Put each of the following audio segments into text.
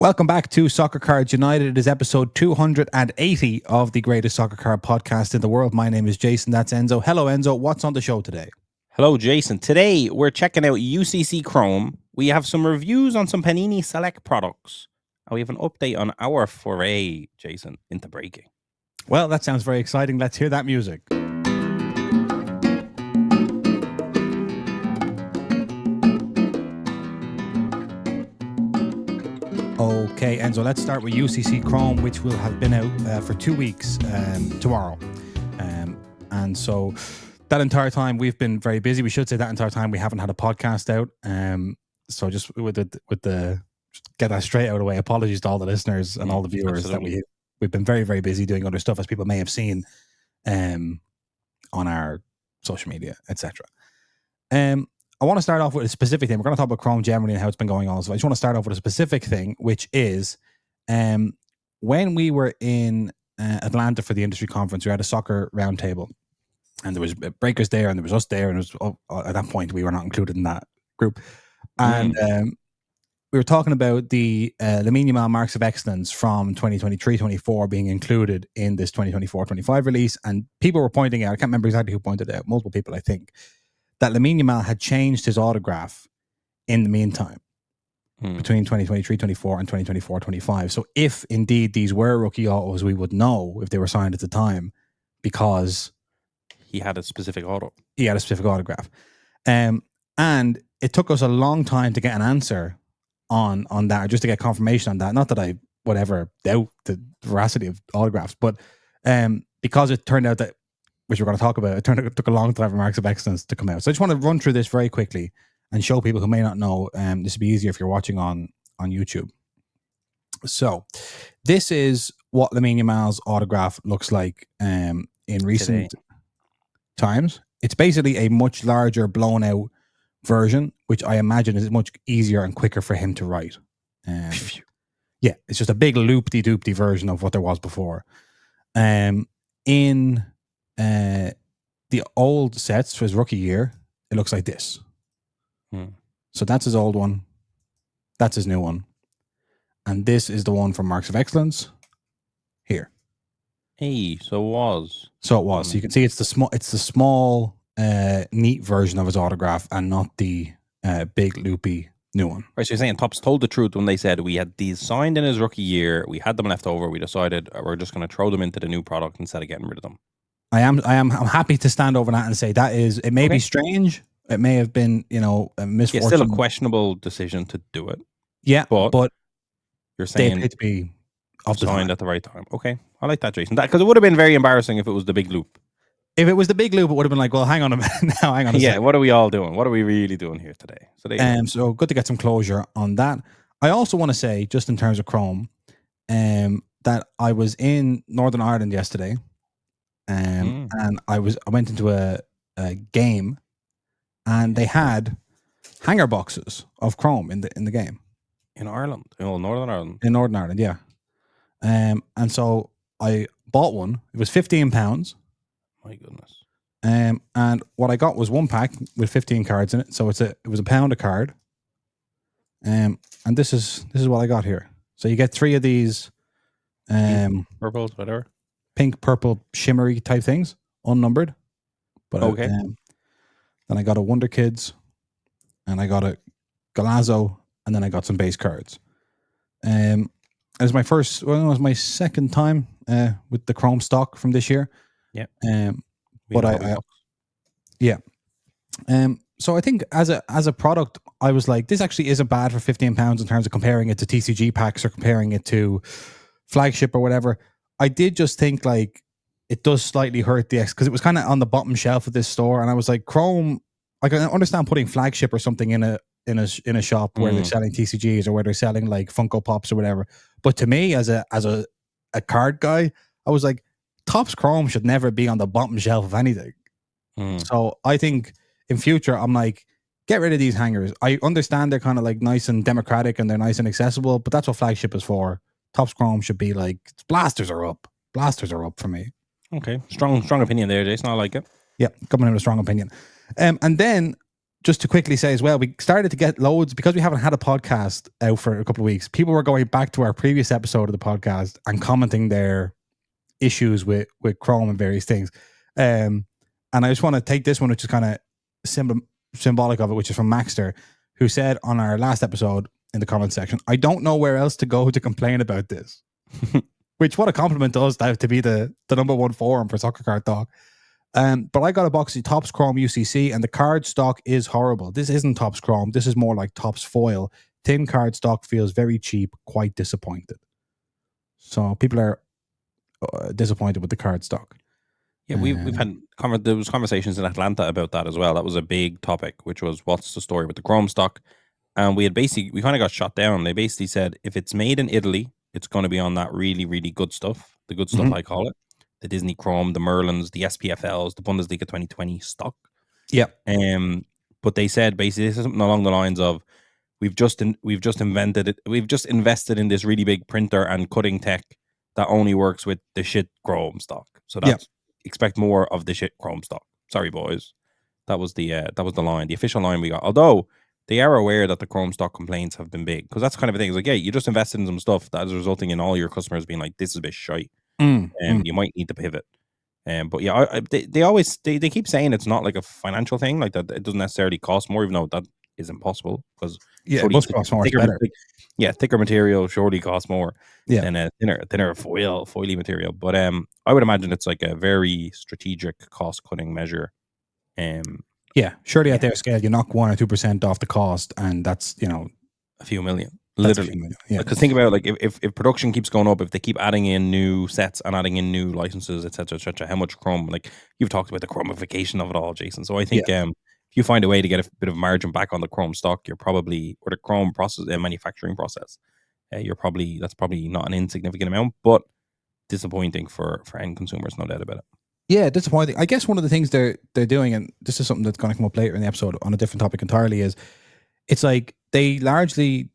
Welcome back to Soccer Cards United. It is episode 280 of the greatest soccer card podcast in the world. My name is Jason. That's Enzo. Hello, Enzo. What's on the show today? Hello, Jason. Today, we're checking out UCCC Chrome. We have some reviews on some Panini Select products. And we have an update on our foray, Jason, into breaking. Well, that sounds very exciting. Let's hear that music. Okay, Enzo, let's start with UCC Chrome, which will have been out for 2 weeks tomorrow. And so that entire time we've been very busy. We should say that entire time we haven't had a podcast out. So just with the get that straight out of the way, apologies to all the listeners and all the viewers Absolutely. That we've been very, very busy doing other stuff, as people may have seen on our social media, etc. I want to start off with a specific thing. We're going to talk about Chrome generally and how it's been going on. So I just want to start off with a specific thing, which is when we were in Atlanta for the industry conference, we had a soccer roundtable, and there was breakers there, and there was us there, and it was, at that point we were not included in that group. And we were talking about the Lamine Yamal Marks of Excellence from 2023-24 being included in this 2024-25 release, and people were pointing out, I can't remember exactly who pointed it out, multiple people I think, that Lamine Yamal had changed his autograph in the meantime between 2023-24 and 2024-25. So if indeed these were rookie autos, we would know if they were signed at the time because he had a specific auto. He had a specific autograph. And it took us a long time to get an answer on that, or just to get confirmation on that. Not that I would ever doubt the veracity of autographs, but because it turned out that, which we're going to talk about, it took a long time for Marks of Excellence to come out. So I just want to run through this very quickly and show people who may not know. This would be easier if you're watching on YouTube. So this is what Lamine Yamal's autograph looks like in recent times. It's basically a much larger, blown out version, which I imagine is much easier and quicker for him to write. Yeah, it's just a big loop-de-doop-de version of what there was before. In the old sets for his rookie year, it looks like this. So that's his old one. That's his new one. And this is the one from Marks of Excellence here. Hey, so it was. So you can see it's the small, neat version of his autograph and not the big loopy new one. Right, so you're saying Topps told the truth when they said we had these signed in his rookie year, we had them left over, we decided we're just going to throw them into the new product instead of getting rid of them. I'm happy to stand over that and say that is, it may be strange. It may have been, a misfortune. It's still a questionable decision to do it. Yeah, but you're saying they to be signed at the right time. Okay, I like that, Jason. Because it would have been very embarrassing if it was the big loop. If it was the big loop, it would have been like, well, hang on a minute now, hang on a second. Yeah, what are we all doing? What are we really doing here today? So good to get some closure on that. I also want to say, just in terms of Chrome, that I was in Northern Ireland yesterday. And I went into a game, and they had hanger boxes of Chrome in the game. In Ireland, Northern Ireland. In Northern Ireland, yeah. And so I bought one. It was £15. My goodness. And what I got was one pack with 15 cards in it. So it was £1 a card. And this is what I got here. So you get 3 of these purples, whatever. Pink, purple, shimmery type things, unnumbered. But okay. Then I got a Wonder Kids, and I got a Galazzo, and then I got some base cards. It was my second time with the Chrome stock from this year. Yeah. So I think as a product, I was like, this actually isn't bad for £15 in terms of comparing it to TCG packs or comparing it to flagship or whatever. I did just think like it does slightly hurt the X because it was kind of on the bottom shelf of this store, and I was like, Chrome. I can understand putting flagship or something in a shop where they're selling TCGs or where they're selling like Funko Pops or whatever. But to me, as a card guy, I was like, Topps Chrome should never be on the bottom shelf of anything. So I think in future, I'm like, get rid of these hangers. I understand they're kind of like nice and democratic and they're nice and accessible, but that's what flagship is for. Topps Chrome should be like, blasters are up. Blasters are up for me. Okay. Strong opinion there, Jason. I like it. Yeah, coming in with a strong opinion. And then just to quickly say as well, we started to get loads because we haven't had a podcast out for a couple of weeks. People were going back to our previous episode of the podcast and commenting their issues with Chrome and various things. And I just want to take this one, which is kind of symbolic of it, which is from Maxter, who said on our last episode in the comment section, "I don't know where else to go to complain about this." Which, what a compliment to us to be the number one forum for Soccer Card Talk. But I got a box of Topps Chrome UCC, and the card stock is horrible. This isn't Topps Chrome. This is more like Topps Foil. Thin card stock feels very cheap. Quite disappointed. So people are disappointed with the card stock. Yeah, we've had there was conversations in Atlanta about that as well. That was a big topic, which was what's the story with the Chrome stock. And we kind of got shot down. They basically said if it's made in Italy, it's going to be on that really, really good stuff. The good stuff, I call it. The Disney Chrome, the Merlins, the SPFLs, the Bundesliga 2020 stock. Yeah. But they said basically this is something along the lines of we've just invested in this really big printer and cutting tech that only works with the shit Chrome stock. So that's expect more of the shit Chrome stock. Sorry, boys. That was the line, the official line we got. Although they are aware that the Chrome stock complaints have been big, because that's kind of a thing. It's like, yeah, you just invested in some stuff that is resulting in all your customers being like, this is a bit shite. You might need to pivot. But yeah, they keep saying it's not like a financial thing, like that it doesn't necessarily cost more, even though that is impossible, because it must cost more. Thicker material surely costs more than a thinner foily material. But I would imagine it's like a very strategic cost cutting measure. Surely at their scale, you knock 1 or 2% off the cost, and that's a few million. Literally, because think about like if production keeps going up, if they keep adding in new sets and adding in new licenses, etc., how much Chrome? Like you've talked about the Chromification of it all, Jason. So I think if you find a way to get a bit of margin back on the Chrome stock, you're probably, or the Chrome process manufacturing process, that's probably not an insignificant amount, but disappointing for end consumers, no doubt about it. Yeah, disappointing. I guess one of the things they're doing, and this is something that's going to come up later in the episode on a different topic entirely, is it's like they largely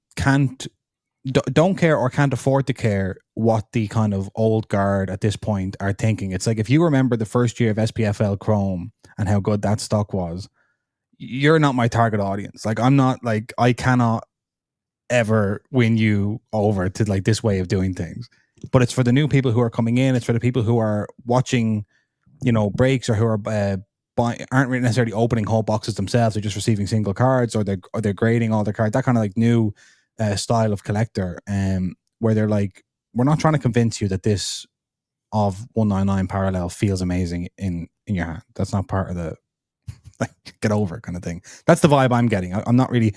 don't care or can't afford to care what the kind of old guard at this point are thinking. It's like if you remember the first year of SPFL Chrome and how good that stock was, you're not my target audience. Like I'm not, like I cannot ever win you over to like this way of doing things. But it's for the new people who are coming in. It's for the people who are watching, breaks, or who are aren't really necessarily opening whole boxes themselves. They're just receiving single cards, or they're grading all their cards. That kind of like new style of collector, where they're like, we're not trying to convince you that this of 199 parallel feels amazing in your hand. That's not part of the like get over kind of thing. That's the vibe I'm getting. I'm not really.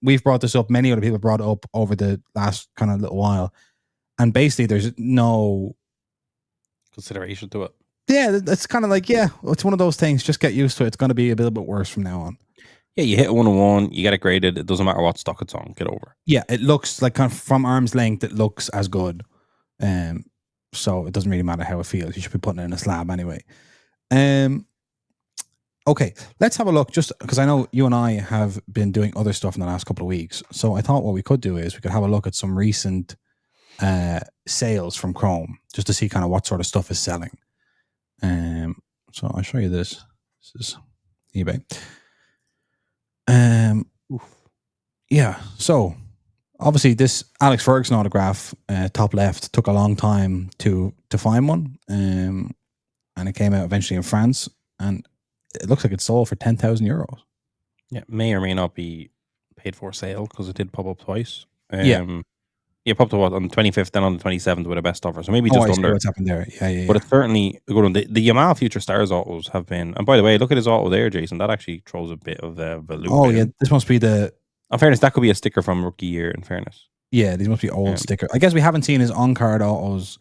We've brought this up. Many other people brought it up over the last kind of little while, and basically there's no consideration to it. Yeah, it's kind of like, it's one of those things. Just get used to it. It's going to be a little bit worse from now on. Yeah, you hit 101, you get it graded. It doesn't matter what stock it's on. Get over. Yeah, it looks like kind of from arm's length. It looks as good, so it doesn't really matter how it feels. You should be putting it in a slab anyway. Okay, let's have a look. Just because I know you and I have been doing other stuff in the last couple of weeks, so I thought what we could do is we could have a look at some recent sales from Chrome, just to see kind of what sort of stuff is selling. So I'll show you this. This is eBay. So obviously this Alex Ferguson autograph, top left, took a long time to find one, and it came out eventually in France, and it looks like it sold for €10,000. Yeah, may or may not be paid for sale, because it did pop up twice. It popped up on the 25th, then on the 27th with a best offer. So maybe just under. What's happened there? Yeah. But it's certainly a good one. The Yamal Future Stars autos have been, and by the way, look at his auto there, Jason. That actually throws a bit of value. Oh yeah, this must be the. In fairness, that could be a sticker from rookie year. In fairness, yeah, these must be old sticker. I guess we haven't seen his on-card autos.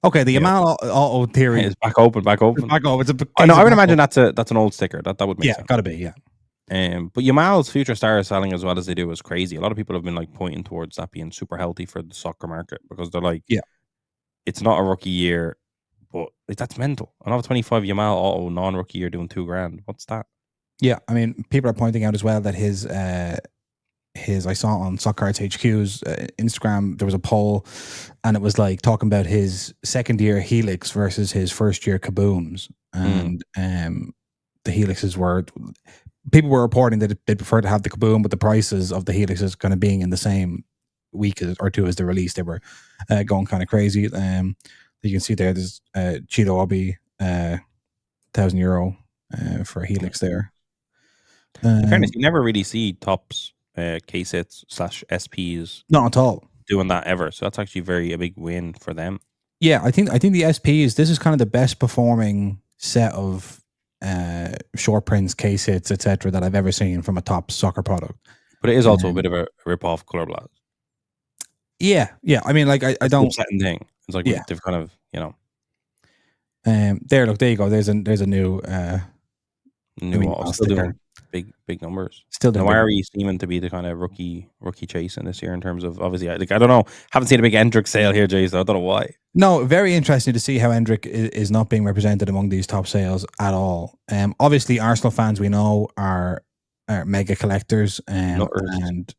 Okay, the Yamal auto theory is back open. I would imagine that's an old sticker. That would make sense. Yeah, gotta be. Yeah. But Yamal's Future Stars selling as well as they do is crazy. A lot of people have been like pointing towards that being super healthy for the soccer market, because they're like, it's not a rookie year, but that's mental. Another 25 Yamal auto non-rookie year doing $2,000. What's that? Yeah, I mean, people are pointing out as well that his I saw on Soccer Cards HQ's Instagram, there was a poll, and it was like talking about his second year Helix versus his first year Kabooms, and the Helixes were people were reporting that they'd prefer to have the Kaboom, but the prices of the Helixes kind of being in the same week or two as the release, they were going kind of crazy. You can see there's Cheeto Obi, €1,000 for a Helix there. In fairness, you never really see Tops case hits / SPs not at all doing that ever. So that's actually a big win for them. Yeah, I think the SPs, this is kind of the best performing set of short prints, case hits, etc. that I've ever seen from a top soccer product. But it is also a bit of a rip off Color Blast. Yeah. I mean, like I don't. It's an upsetting thing. It's like they've kind of there. Look, there you go. There's a new still doing big numbers. Still doing. Why are we seeming to be the kind of rookie chase in this year in terms of obviously? I don't know. Haven't seen a big Endrick sale here, Jay. So I don't know why. No, very interesting to see how Endrick is not being represented among these top sales at all. Obviously, Arsenal fans we know are mega collectors, and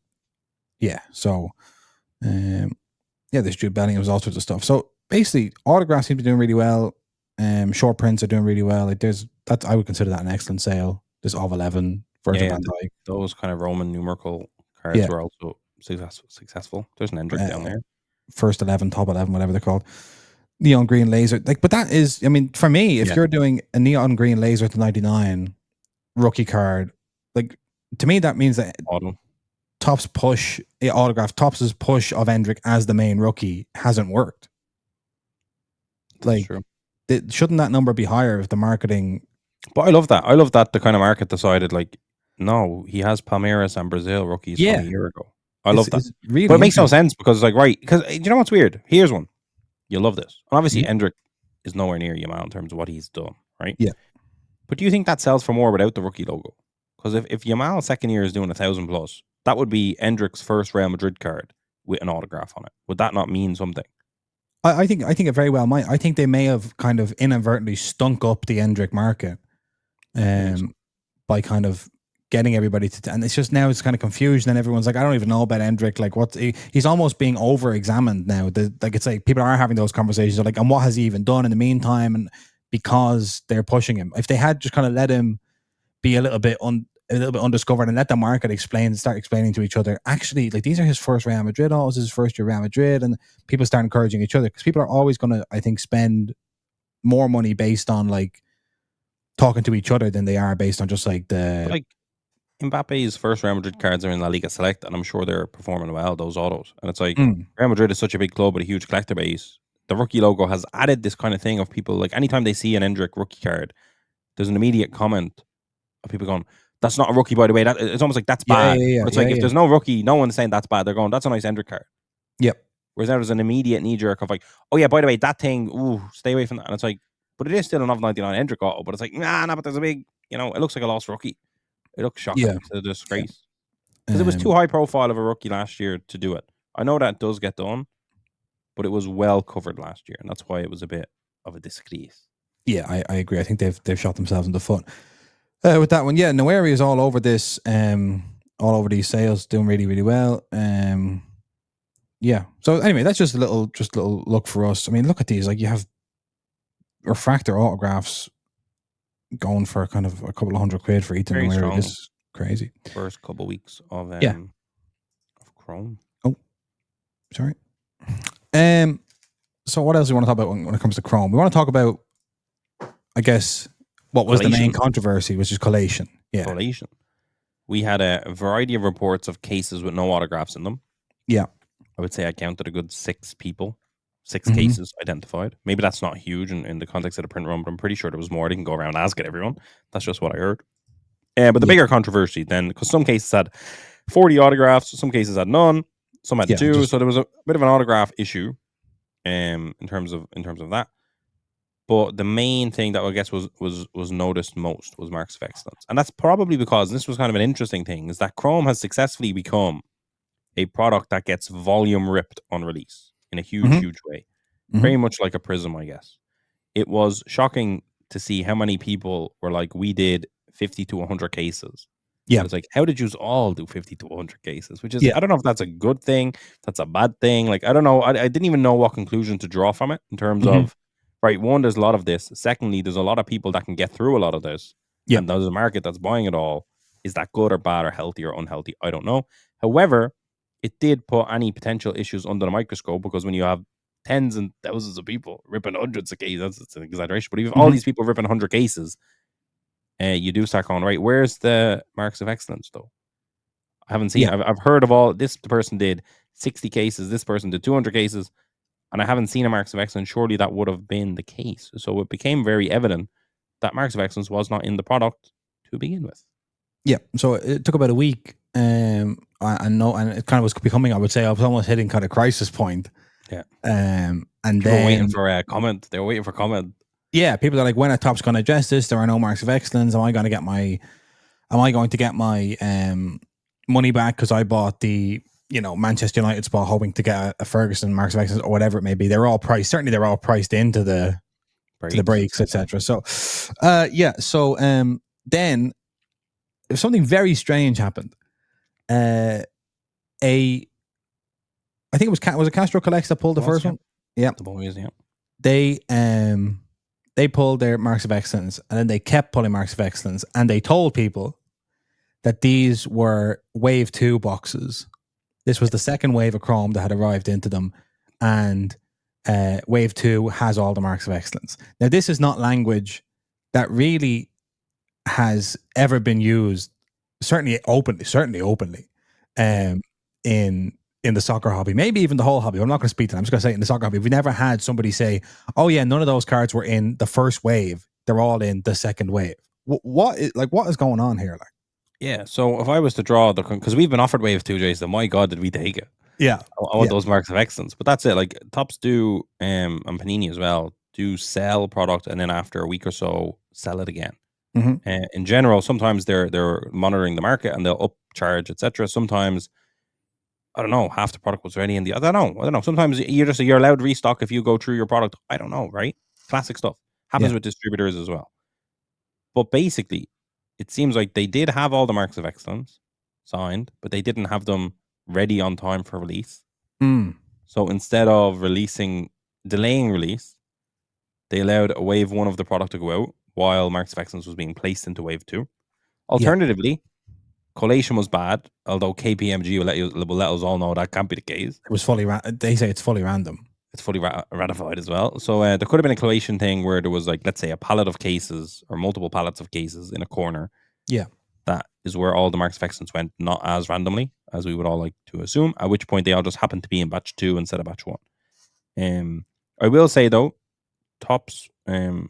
yeah, so there's Jude Bellingham, all sorts of stuff. So basically, autographs seem to be doing really well. Short prints are doing really well. Like I would consider that an excellent sale. This of 11 Virgil van Dijk. Those kind of Roman numerical cards were also successful. There's an Endrick down there. First 11, top 11, whatever they're called. Neon green laser. But that is, I mean, for me, if you're doing a neon green laser to 99 rookie card, like to me, that means that Topps' push of Endrick as the main rookie hasn't worked. Like, shouldn't that number be higher if the marketing? But I love that. I love that the kind of market decided, like, no, he has Palmeiras and Brazil rookies from a year ago. I love that. Really, but it makes no sense because, like, because you know what's weird? Here's one. You'll love this. And obviously, Endrick is nowhere near Yamal in terms of what he's done, right? Yeah. But do you think that sells for more without the rookie logo? Because if Yamal's second year is doing 1,000 plus, that would be Endrick's first Real Madrid card with an autograph on it. Would that not mean something? I think it very well might. I think they may have kind of inadvertently stunk up the Endrick market by kind of getting everybody to, and it's just now it's kind of confusion and everyone's like, I don't even know about Endrick. Like he's almost being over-examined now. It's like people are having those conversations of like, and what has he even done in the meantime? And because they're pushing him, if they had just kind of let him be a little bit undiscovered and let the market start explaining to each other, actually, like these are his first Real Madrid autos, his first year Real Madrid, and people start encouraging each other because people are always going to, I think, spend more money based on like talking to each other than they are based on just like Mbappe's first Real Madrid cards are in La Liga Select, and I'm sure they're performing well, those autos. And it's like Real Madrid is such a big club with a huge collector base. The rookie logo has added this kind of thing of people, like anytime they see an Endrick rookie card, there's an immediate comment of people going, that's not a rookie, by the way. It's almost like that's bad. But it's if there's no rookie, no one's saying that's bad. They're going, that's a nice Endrick card. Yep. Whereas now there's an immediate knee jerk of like, oh yeah, by the way, that thing, stay away from that. And it's like, but it is still an of 99 Endrick auto. But it's like, nah, but there's a big, it looks like a lost rookie. It looks shocking. Yeah. It's a disgrace. Because it was too high profile of a rookie last year to do it. I know that does get done, but it was well covered last year. And that's why it was a bit of a disgrace. Yeah, I agree. I think they've shot themselves in the foot with that one. Yeah, Noeri is all over this, all over these sales, doing really, really well. Yeah. So anyway, that's just a little look for us. I mean, look at these. Like you have refractor autographs going for kind of a couple of £100 for Ethan Noeri. This is crazy. First couple of weeks of Chrome. Oh, sorry. So what else do we want to talk about when it comes to Chrome? We want to talk about, I guess, what was Collation. The main controversy, which is Collation. Yeah. Collation. We had a variety of reports of cases with no autographs in them. Yeah. I would say I counted a good 6 people, 6 cases identified. Maybe that's not huge in the context of the print run, but I'm pretty sure there was more. I didn't go around and ask it, everyone. That's just what I heard. But the bigger controversy then, because some cases had 40 autographs, some cases had none, some had 2. So there was a bit of an autograph issue in terms of that. But the main thing that I guess was noticed most was marks of excellence. And that's probably because, and this was kind of an interesting thing, is that Chrome has successfully become a product that gets volume ripped on release in a huge way. Very much like a Prism, I guess. It was shocking to see how many people were like, we did 50 to 100 cases. Yeah. It's like, how did you all do 50 to 100 cases? Which is, I don't know if that's a good thing, that's a bad thing. Like, I don't know. I didn't even know what conclusion to draw from it in terms of, right, one, there's a lot of this. Secondly, there's a lot of people that can get through a lot of this. Yeah. And there's a market that's buying it all. Is that good or bad or healthy or unhealthy? I don't know. However, it did put any potential issues under the microscope, because when you have tens and thousands of people ripping hundreds of cases, that's an exaggeration, but if all these people ripping 100 cases, you do start going, right, where's the marks of excellence though? I haven't seen. I've heard of all this. The person did 60 cases. This person did 200 cases, and I haven't seen a marks of excellence. Surely that would have been the case. So it became very evident that marks of excellence was not in the product to begin with. Yeah. So it took about a week. I know, and it kind of was becoming, I would say, I was almost hitting kind of crisis point. Yeah. And people then were waiting for a comment. They were waiting for comment. Yeah, people are like, when are Topps going to address this? There are no marks of excellence. Am I going to get my money back because I bought the Manchester United spot hoping to get a Ferguson marks of excellence or whatever it may be? They're all priced into the breaks, etc. So then something very strange happened. I think it was Castro Collects that pulled the first one. Yeah, the boys. Yeah, they pulled their marks of excellence, and then they kept pulling marks of excellence, and they told people that these were wave 2 boxes. This was the second wave of Chrome that had arrived into them, and wave 2 has all the marks of excellence. Now, this is not language that really has ever been used, certainly openly, in the soccer hobby, maybe even the whole hobby. I'm not going to speak to them. I'm just going to say in the soccer hobby, we never had somebody say, "Oh yeah, none of those cards were in the first wave; they're all in the second wave." What is going on here? Like, yeah. So if I was to draw because we've been offered wave 2, Jason, my God, did we take it? Yeah, I want those marks of excellence. But that's it. Like Topps do, and Panini as well, do sell product, and then after a week or so, sell it again. In general, sometimes they're monitoring the market and they'll upcharge, etc. Sometimes, I don't know, half the product was ready in the. I don't know. Sometimes you're allowed restock if you go through your product. I don't know, right? Classic stuff happens with distributors as well. But basically, it seems like they did have all the marks of excellence signed, but they didn't have them ready on time for release. So instead of delaying release, they allowed a wave 1 of the product to go out while marks of excellence was being placed into wave 2. Alternatively, collation was bad, although KPMG will let us all know that can't be the case. It was they say it's fully random. It's fully ratified as well. So there could have been a collation thing where there was, like, let's say, a pallet of cases or multiple pallets of cases in a corner. Yeah. That is where all the marks of excellence went, not as randomly as we would all like to assume, at which point they all just happened to be in batch 2 instead of batch 1. I will say, though, Topps, when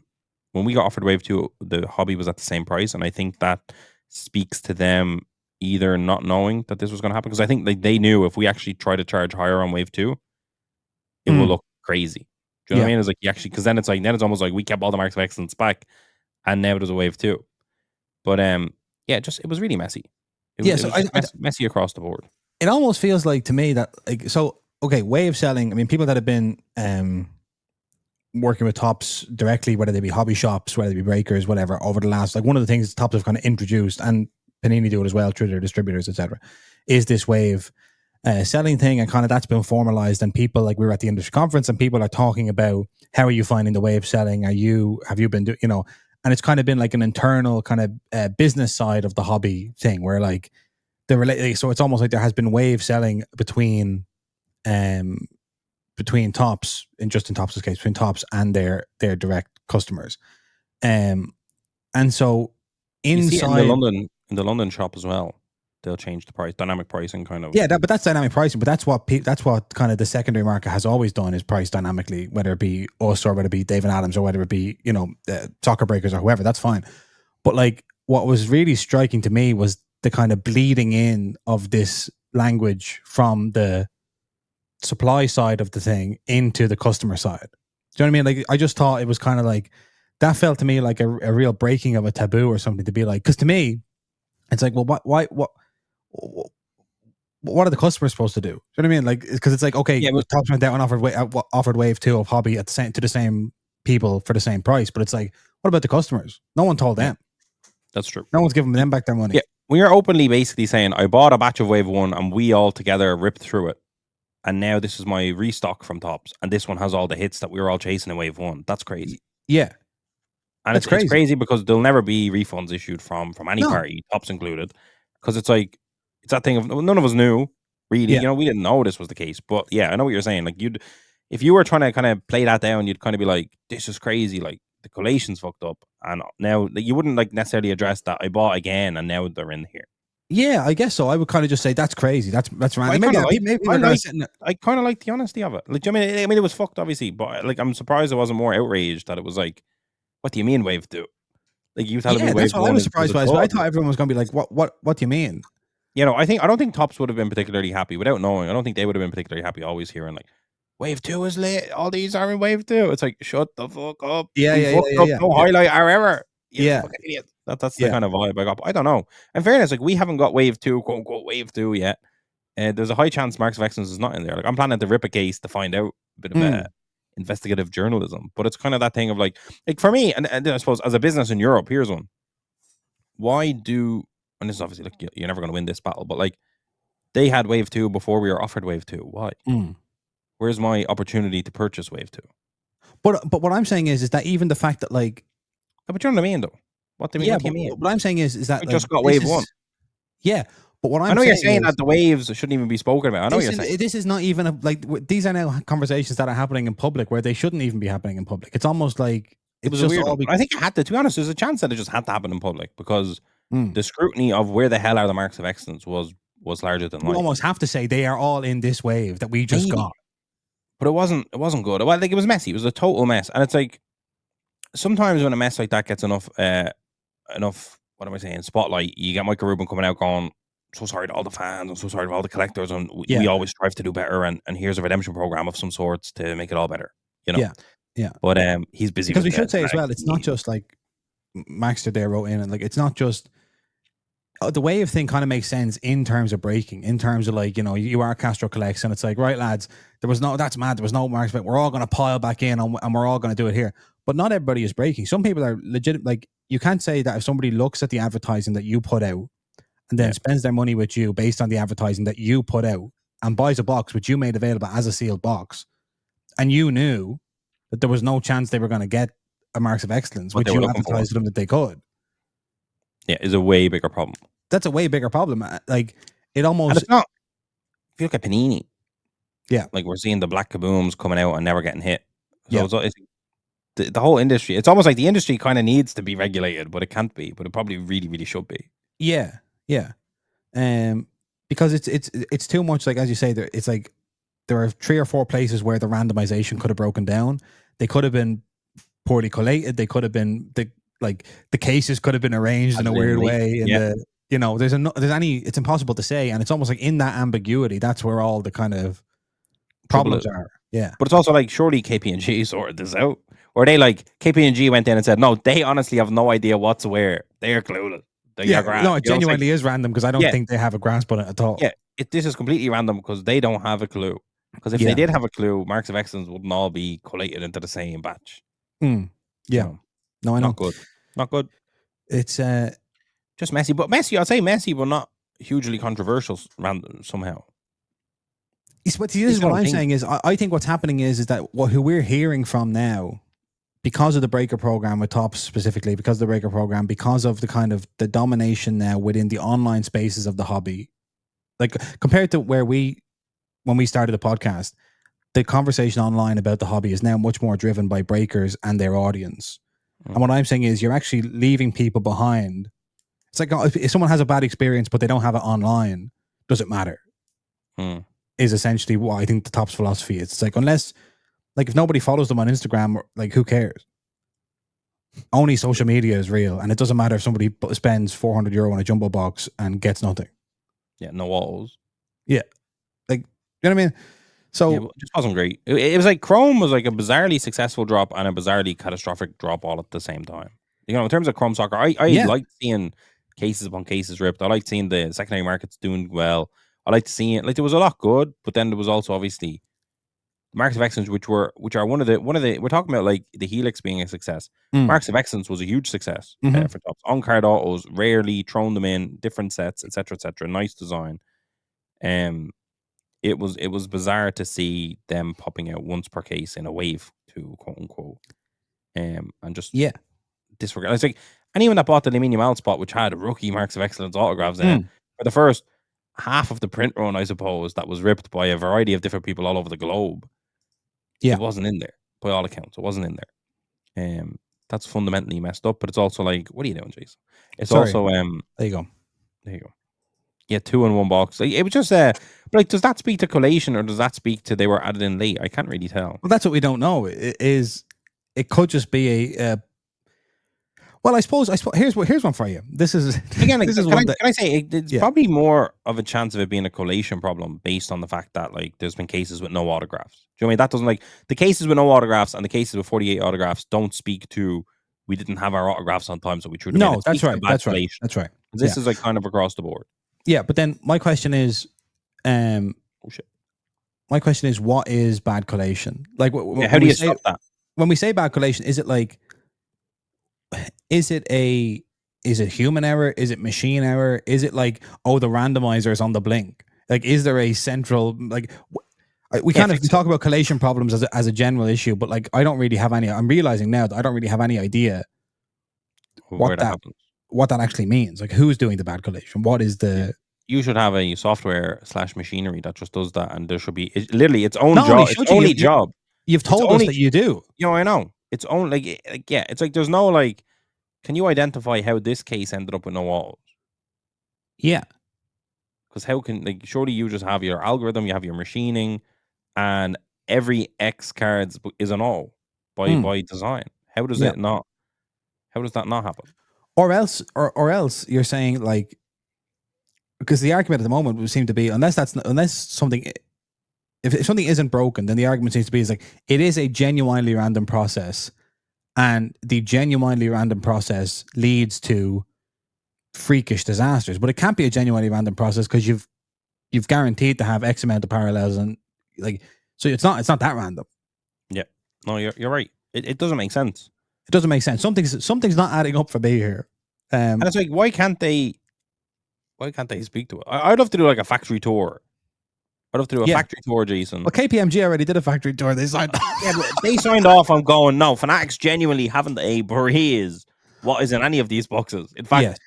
we got offered wave 2, the hobby was at the same price, and I think that speaks to them either not knowing that this was going to happen, because I think they knew if we actually try to charge higher on wave 2, it will look crazy. Do you know what I mean? It's like, because then it's almost like we kept all the marks of excellence back, and now there's a wave 2. But it was really messy. It was messy across the board. It almost feels like to me that, like, so okay, wave selling. I mean, people that have been working with Topps directly, whether they be hobby shops, whether they be breakers, whatever, over the last, like, one of the things Topps have kind of introduced, and Panini do it as well through their distributors, etc., is this wave selling thing, and kind of that's been formalized. And people, like, we were at the industry conference, and people are talking about, how are you finding the wave selling? Have you been doing, and it's kind of been like an internal kind of business side of the hobby thing, where, like, so it's almost like there has been wave selling between Topps, in Topps's case, between Topps and their direct customers, and so inside in the London shop as well, they'll change the price, dynamic pricing, kind of. Yeah, but that's dynamic pricing. But that's what kind of the secondary market has always done, is price dynamically, whether it be us or whether it be David Adams or whether it be soccer breakers or whoever. That's fine. But, like, what was really striking to me was the kind of bleeding in of this language from the supply side of the thing into the customer side. Do you know what I mean? Like, I just thought it was kind of like, that felt to me like a real breaking of a taboo or something, to be like, because to me, it's like, well, what are the customers supposed to do? Do you know what I mean? Like, because it's like, okay, Topps went down and offered wave 2 of hobby to the same people for the same price, but it's like, what about the customers? No one told them. That's true. No one's giving them back their money. Yeah, we are openly basically saying, I bought a batch of wave 1 and we all together ripped through it, and now this is my restock from Topps, and this one has all the hits that we were all chasing in wave 1. That's crazy. Yeah. And it's crazy because there'll never be refunds issued from any party, Topps included. because it's like it's that thing of none of us knew really. Yeah. You know, we didn't know this was the case. But yeah, I know what you're saying. Like if you were trying to kind of play that down, you'd kind of be like, this is crazy. Like the collation's fucked up, and now you wouldn't like necessarily address that I bought again, and now they're in here. Yeah, I guess so. I would kind of just say that's crazy. That's random. I kind of like the honesty of it. Like, I mean, it was fucked, obviously, but like, I'm surprised I wasn't more outraged that it was like, what do you mean Wave 2? Like, you telling me Wave 1 that's what I was surprised by. I I thought everyone was going to be like, what do you mean? You know, I don't think Tops would have been particularly happy without knowing. I don't think they would have been particularly happy always hearing like, Wave 2 is lit. All these are in Wave 2. It's like, shut the fuck up. Yeah. Don't highlight our error. Yeah. Fucking idiot. That's the kind of vibe I got. But I don't know. In fairness, like, we haven't got Wave 2, quote unquote, Wave 2 yet. There's a high chance Marks of Excellence is not in there. Like, I'm planning to rip a case to find out a bit of investigative journalism. But it's kind of that thing of like for me, and I suppose as a business in Europe, here's one. Why do, and this is obviously, like, you're never going to win this battle, but like, they had Wave 2 before we were offered Wave 2. Why? Where's my opportunity to purchase Wave 2? But what I'm saying is that even the fact that, like, but you know what I mean, though. What do you mean? Yeah, what do you mean? What I'm saying is that we just got Wave 1. Yeah, but what I know you're saying that the waves shouldn't even be spoken about. I know you're saying this is not even these are now conversations that are happening in public where they shouldn't even be happening in public. It's almost like it was just weird. I think it had to be honest, there's a chance that it just had to happen in public because the scrutiny of where the hell are the Marks of Excellence was larger than life. You almost have to say they are all in this wave that we just got. But it wasn't good. Well, like, it was messy. It was a total mess. And it's like, sometimes when a mess like that gets enough, what am I saying, spotlight, you get Michael Rubin coming out going, so sorry to all the fans, I'm so sorry to all the collectors, and we always strive to do better, and here's a redemption program of some sorts to make it all better, you know? Yeah. But he's busy. Because we should say as well, it's not just like Maxter there wrote in, and like, it's not just the wave thing kind of makes sense in terms of breaking, in terms of like, you know, you are Castro Collects, and it's like, right, lads, that's mad, there was no Marks, but we're all going to pile back in and we're all going to do it here. But not everybody is breaking. Some people are legit. Like, you can't say that if somebody looks at the advertising that you put out and then spends their money with you based on the advertising that you put out and buys a box which you made available as a sealed box, and you knew that there was no chance they were going to get a Marks of Excellence, which you advertised to them that they could. Yeah, is a way bigger problem. That's a way bigger problem. Like, it almost. And it's not. If you look at Panini, like, we're seeing the black kabooms coming out and never getting hit. So it's the whole industry. It's almost like the industry kind of needs to be regulated, but it can't be. But it probably really, really should be. Yeah. Because it's too much. Like, as you say, it's like there are 3 or 4 places where the randomization could have broken down. They could have been poorly collated. They could have been the cases could have been arranged in a weird way. You know, it's impossible to say, and it's almost like in that ambiguity, that's where all the kind of problems are. Yeah, but it's also like, surely KPMG sorted this out, or they like KPMG went in and said, no, they honestly have no idea what's where. They are clueless. No, it genuinely is random because I don't think they have a grasp on it at all. Yeah, this is completely random because they don't have a clue. Because if they did have a clue, Marks of Excellence wouldn't all be collated into the same batch. Yeah, no, I know. Not good. It's just messy, but messy. I'd say messy, but not hugely controversial. Random somehow. This is what I'm saying is, I think what's happening is that who we're hearing from now, because of the breaker program with Tops specifically, because of the breaker program, because of the kind of the domination now within the online spaces of the hobby, like compared to when we started the podcast, the conversation online about the hobby is now much more driven by breakers and their audience. And what I'm saying is, you're actually leaving people behind. It's like, if someone has a bad experience but they don't have it online, does it matter? Is essentially what I think the Tops philosophy is. It's like, unless, like, if nobody follows them on Instagram, like, who cares? Only social media is real, and it doesn't matter if somebody spends €400 on a jumbo box and gets nothing. Yeah, no walls. Yeah, like, you know what I mean? So it just wasn't great. It was like Chrome was like a bizarrely successful drop and a bizarrely catastrophic drop all at the same time. You know, in terms of Chrome Soccer, I liked seeing cases upon cases ripped. I liked seeing the secondary markets doing well. I liked seeing it. Like, there was a lot good, but then there was also obviously Marks of Excellence, which are one of the we're talking about, like, the Helix being a success. Marks of Excellence was a huge success for Tops. On card autos, rarely thrown them in different sets, etc., etc. Nice design. It was bizarre to see them popping out once per case in a wave, to quote unquote, and just disregard. It's like anyone that bought the aluminium out spot, which had rookie Marks of Excellence autographs in it, for the first half of the print run, I suppose, that was ripped by a variety of different people all over the globe. Yeah. It wasn't in there, by all accounts. It wasn't in there. That's fundamentally messed up. But it's also like, what are you doing, Jason? It's Sorry. also There you go. there you go. Yeah, 2 in 1 box. Like, it was just but like, does that speak to collation or does that speak to they were added in late? I can't really tell. Well, that's what we don't know. It could just be a well, I suppose here's one for you. This is Again, like, this is can one that I say it's probably more of a chance of it being a collation problem based on the fact that like there's been cases with no autographs. Do you know what I mean? That doesn't, like, the cases with no autographs and the cases with 48 autographs don't speak to we didn't have our autographs on time, so we threw them in. No, that's right. That's right. Collation. That's right. This is like kind of across the board. Yeah, but then my question is, Oh shit. my question is, what is bad collation? Like, How do you stop that? When we say bad collation, is it like, is it human error? Is it machine error? Is it like, oh, the randomizer is on the blink? Like, is there a central, like, we kind of talk about collation problems as a general issue, but like, I don't really have any. I'm realizing now that I don't really have any idea what that actually means. Like, who's doing the bad collation? What is the? You should have a software / machinery that just does that, and there should be literally its own job. Its only job. You've told us that you do. You know, I know. It's only like yeah. It's like there's no like. Can you identify how this case ended up with no autos? Yeah. Because how can, like, surely you just have your algorithm, you have your machining, and every X cards is an auto by design. How does it not? How does that not happen? Or else you're saying, like, because the argument at the moment would seem to be, unless something, if something isn't broken, then the argument seems to be is like, it is a genuinely random process, and the genuinely random process leads to freakish disasters. But it can't be a genuinely random process because you've guaranteed to have X amount of parallels, and like, so it's not that random. Yeah, no, you're right. It doesn't make sense. It doesn't make sense. Something's not adding up for me here. And it's like, why can't they speak to it? I'd love to do like a factory tour. I'd love to do a factory tour, Jason. Well, KPMG already did a factory tour. They signed off. Yeah, but they signed off on going, no, Fanatics genuinely haven't a breeze what is in any of these boxes. In fact,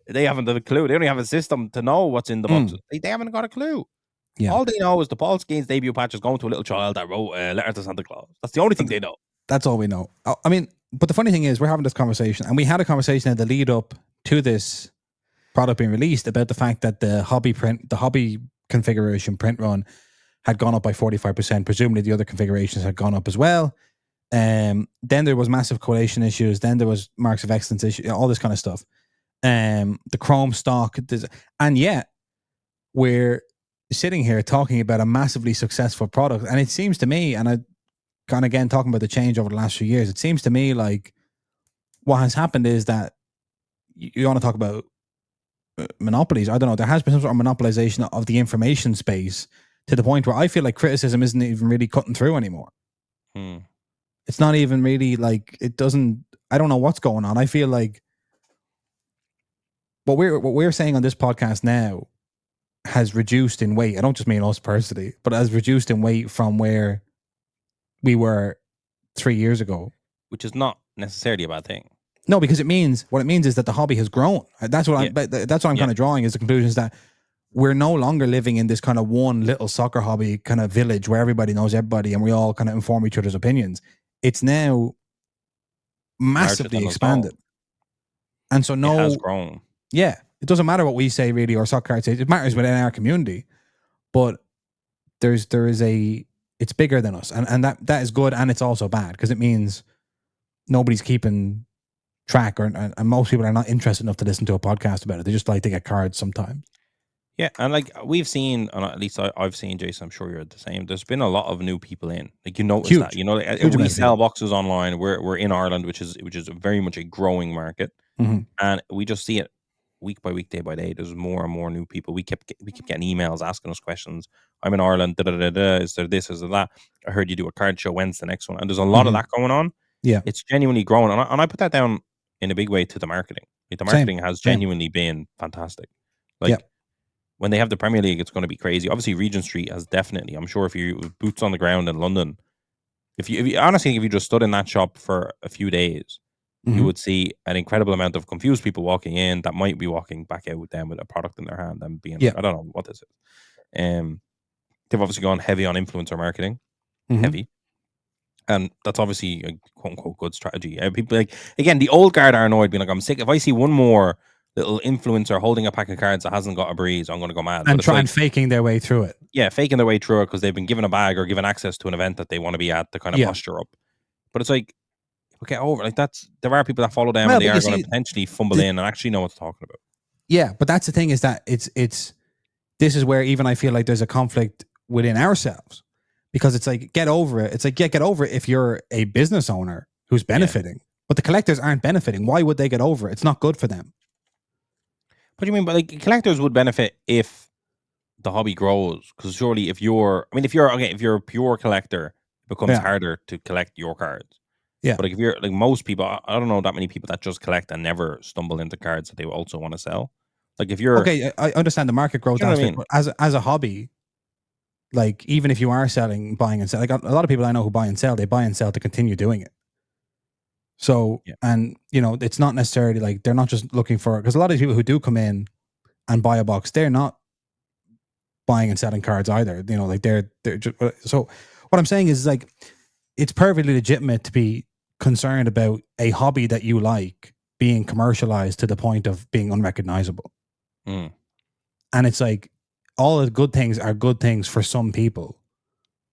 they haven't a clue. They don't have a system to know what's in the boxes. They haven't got a clue. Yeah. All they know is the Paul Skeens debut patch is going to a little child that wrote a letter to Santa Claus. That's the only thing they know. That's all we know. I mean, but the funny thing is, we're having this conversation, and we had a conversation in the lead up to this product being released about the fact that the hobby configuration print run had gone up by 45%. Presumably the other configurations had gone up as well. Then there was massive collation issues. Then there was marks of excellence issues, all this kind of stuff. The Chrome stock, and yet we're sitting here talking about a massively successful product. And it seems to me, and I kind of again talking about the change over the last few years, it seems to me like what has happened is that you want to talk about monopolies. I don't know. There has been some sort of monopolization of the information space to the point where I feel like criticism isn't even really cutting through anymore. It's not even really like, it doesn't, I don't know what's going on. I feel like what we're saying on this podcast now has reduced in weight. I don't just mean us personally, but has reduced in weight from where we were 3 years ago. Which is not necessarily a bad thing. No, because what it means is that the hobby has grown. That's what I'm kind of drawing is the conclusion is that we're no longer living in this kind of one little soccer hobby kind of village where everybody knows everybody and we all kind of inform each other's opinions. It's now massively expanded. And so it has grown. Yeah. It doesn't matter what we say really or Soccer Card says. It matters within our community. But it's bigger than us. And that is good, and it's also bad because it means nobody's keeping track, and most people are not interested enough to listen to a podcast about it. They just like to get cards sometimes. Yeah, and like we've seen, and at least I've seen, Jason, I'm sure you're the same. There's been a lot of new people in. Like, you notice that, you know, like, we sell boxes online. We're in Ireland, which is very much a growing market, and we just see it week by week, day by day. There's more and more new people. We keep getting emails asking us questions. I'm in Ireland. Is there this? Is there that? I heard you do a card show. When's the next one? And there's a lot of that going on. Yeah, it's genuinely growing, and I put that down in a big way to the marketing. Like, the marketing has genuinely been fantastic. Like, when they have the Premier League, it's going to be crazy. Obviously, Regent Street has definitely. I'm sure if you boots on the ground in London, if you honestly, if you just stood in that shop for a few days, you would see an incredible amount of confused people walking in that might be walking back out with them with a product in their hand and being Yeah. like, I don't know what this is. They've obviously gone heavy on influencer marketing, Mhm. heavy. And that's obviously a quote unquote good strategy. People like, again, the old guard are annoyed, being like, I'm sick. If I see one more little influencer holding a pack of cards that hasn't got a breeze, I'm going to go mad. And try and faking their way through it. Yeah, faking their way through it because they've been given a bag or given access to an event that they want to be at to kind of posture up. But it's like, okay, over. Like there are people that follow them and they are going to potentially fumble in and actually know what they're talking about. Yeah, but that's the thing is that this is where even I feel like there's a conflict within ourselves, because it's like, get over it. It's like, get over it if you're a business owner who's benefiting, but the collectors aren't benefiting. Why would they get over it? It's not good for them. What do you mean? But like, collectors would benefit if the hobby grows, because surely if you're a pure collector, it becomes harder to collect your cards. Yeah. But like if you're like most people, I don't know that many people that just collect and never stumble into cards that they also want to sell. Like if you're I understand the market growth aspect, but as a hobby, like even if you are buying and selling, like a lot of people I know who buy and sell, they buy and sell to continue doing it. So, and it's not necessarily like they're not just looking for, because a lot of people who do come in and buy a box, they're not buying and selling cards either. Like they're just, so what I'm saying is like, it's perfectly legitimate to be concerned about a hobby that you like being commercialized to the point of being unrecognizable. And it's like, all the good things are good things for some people,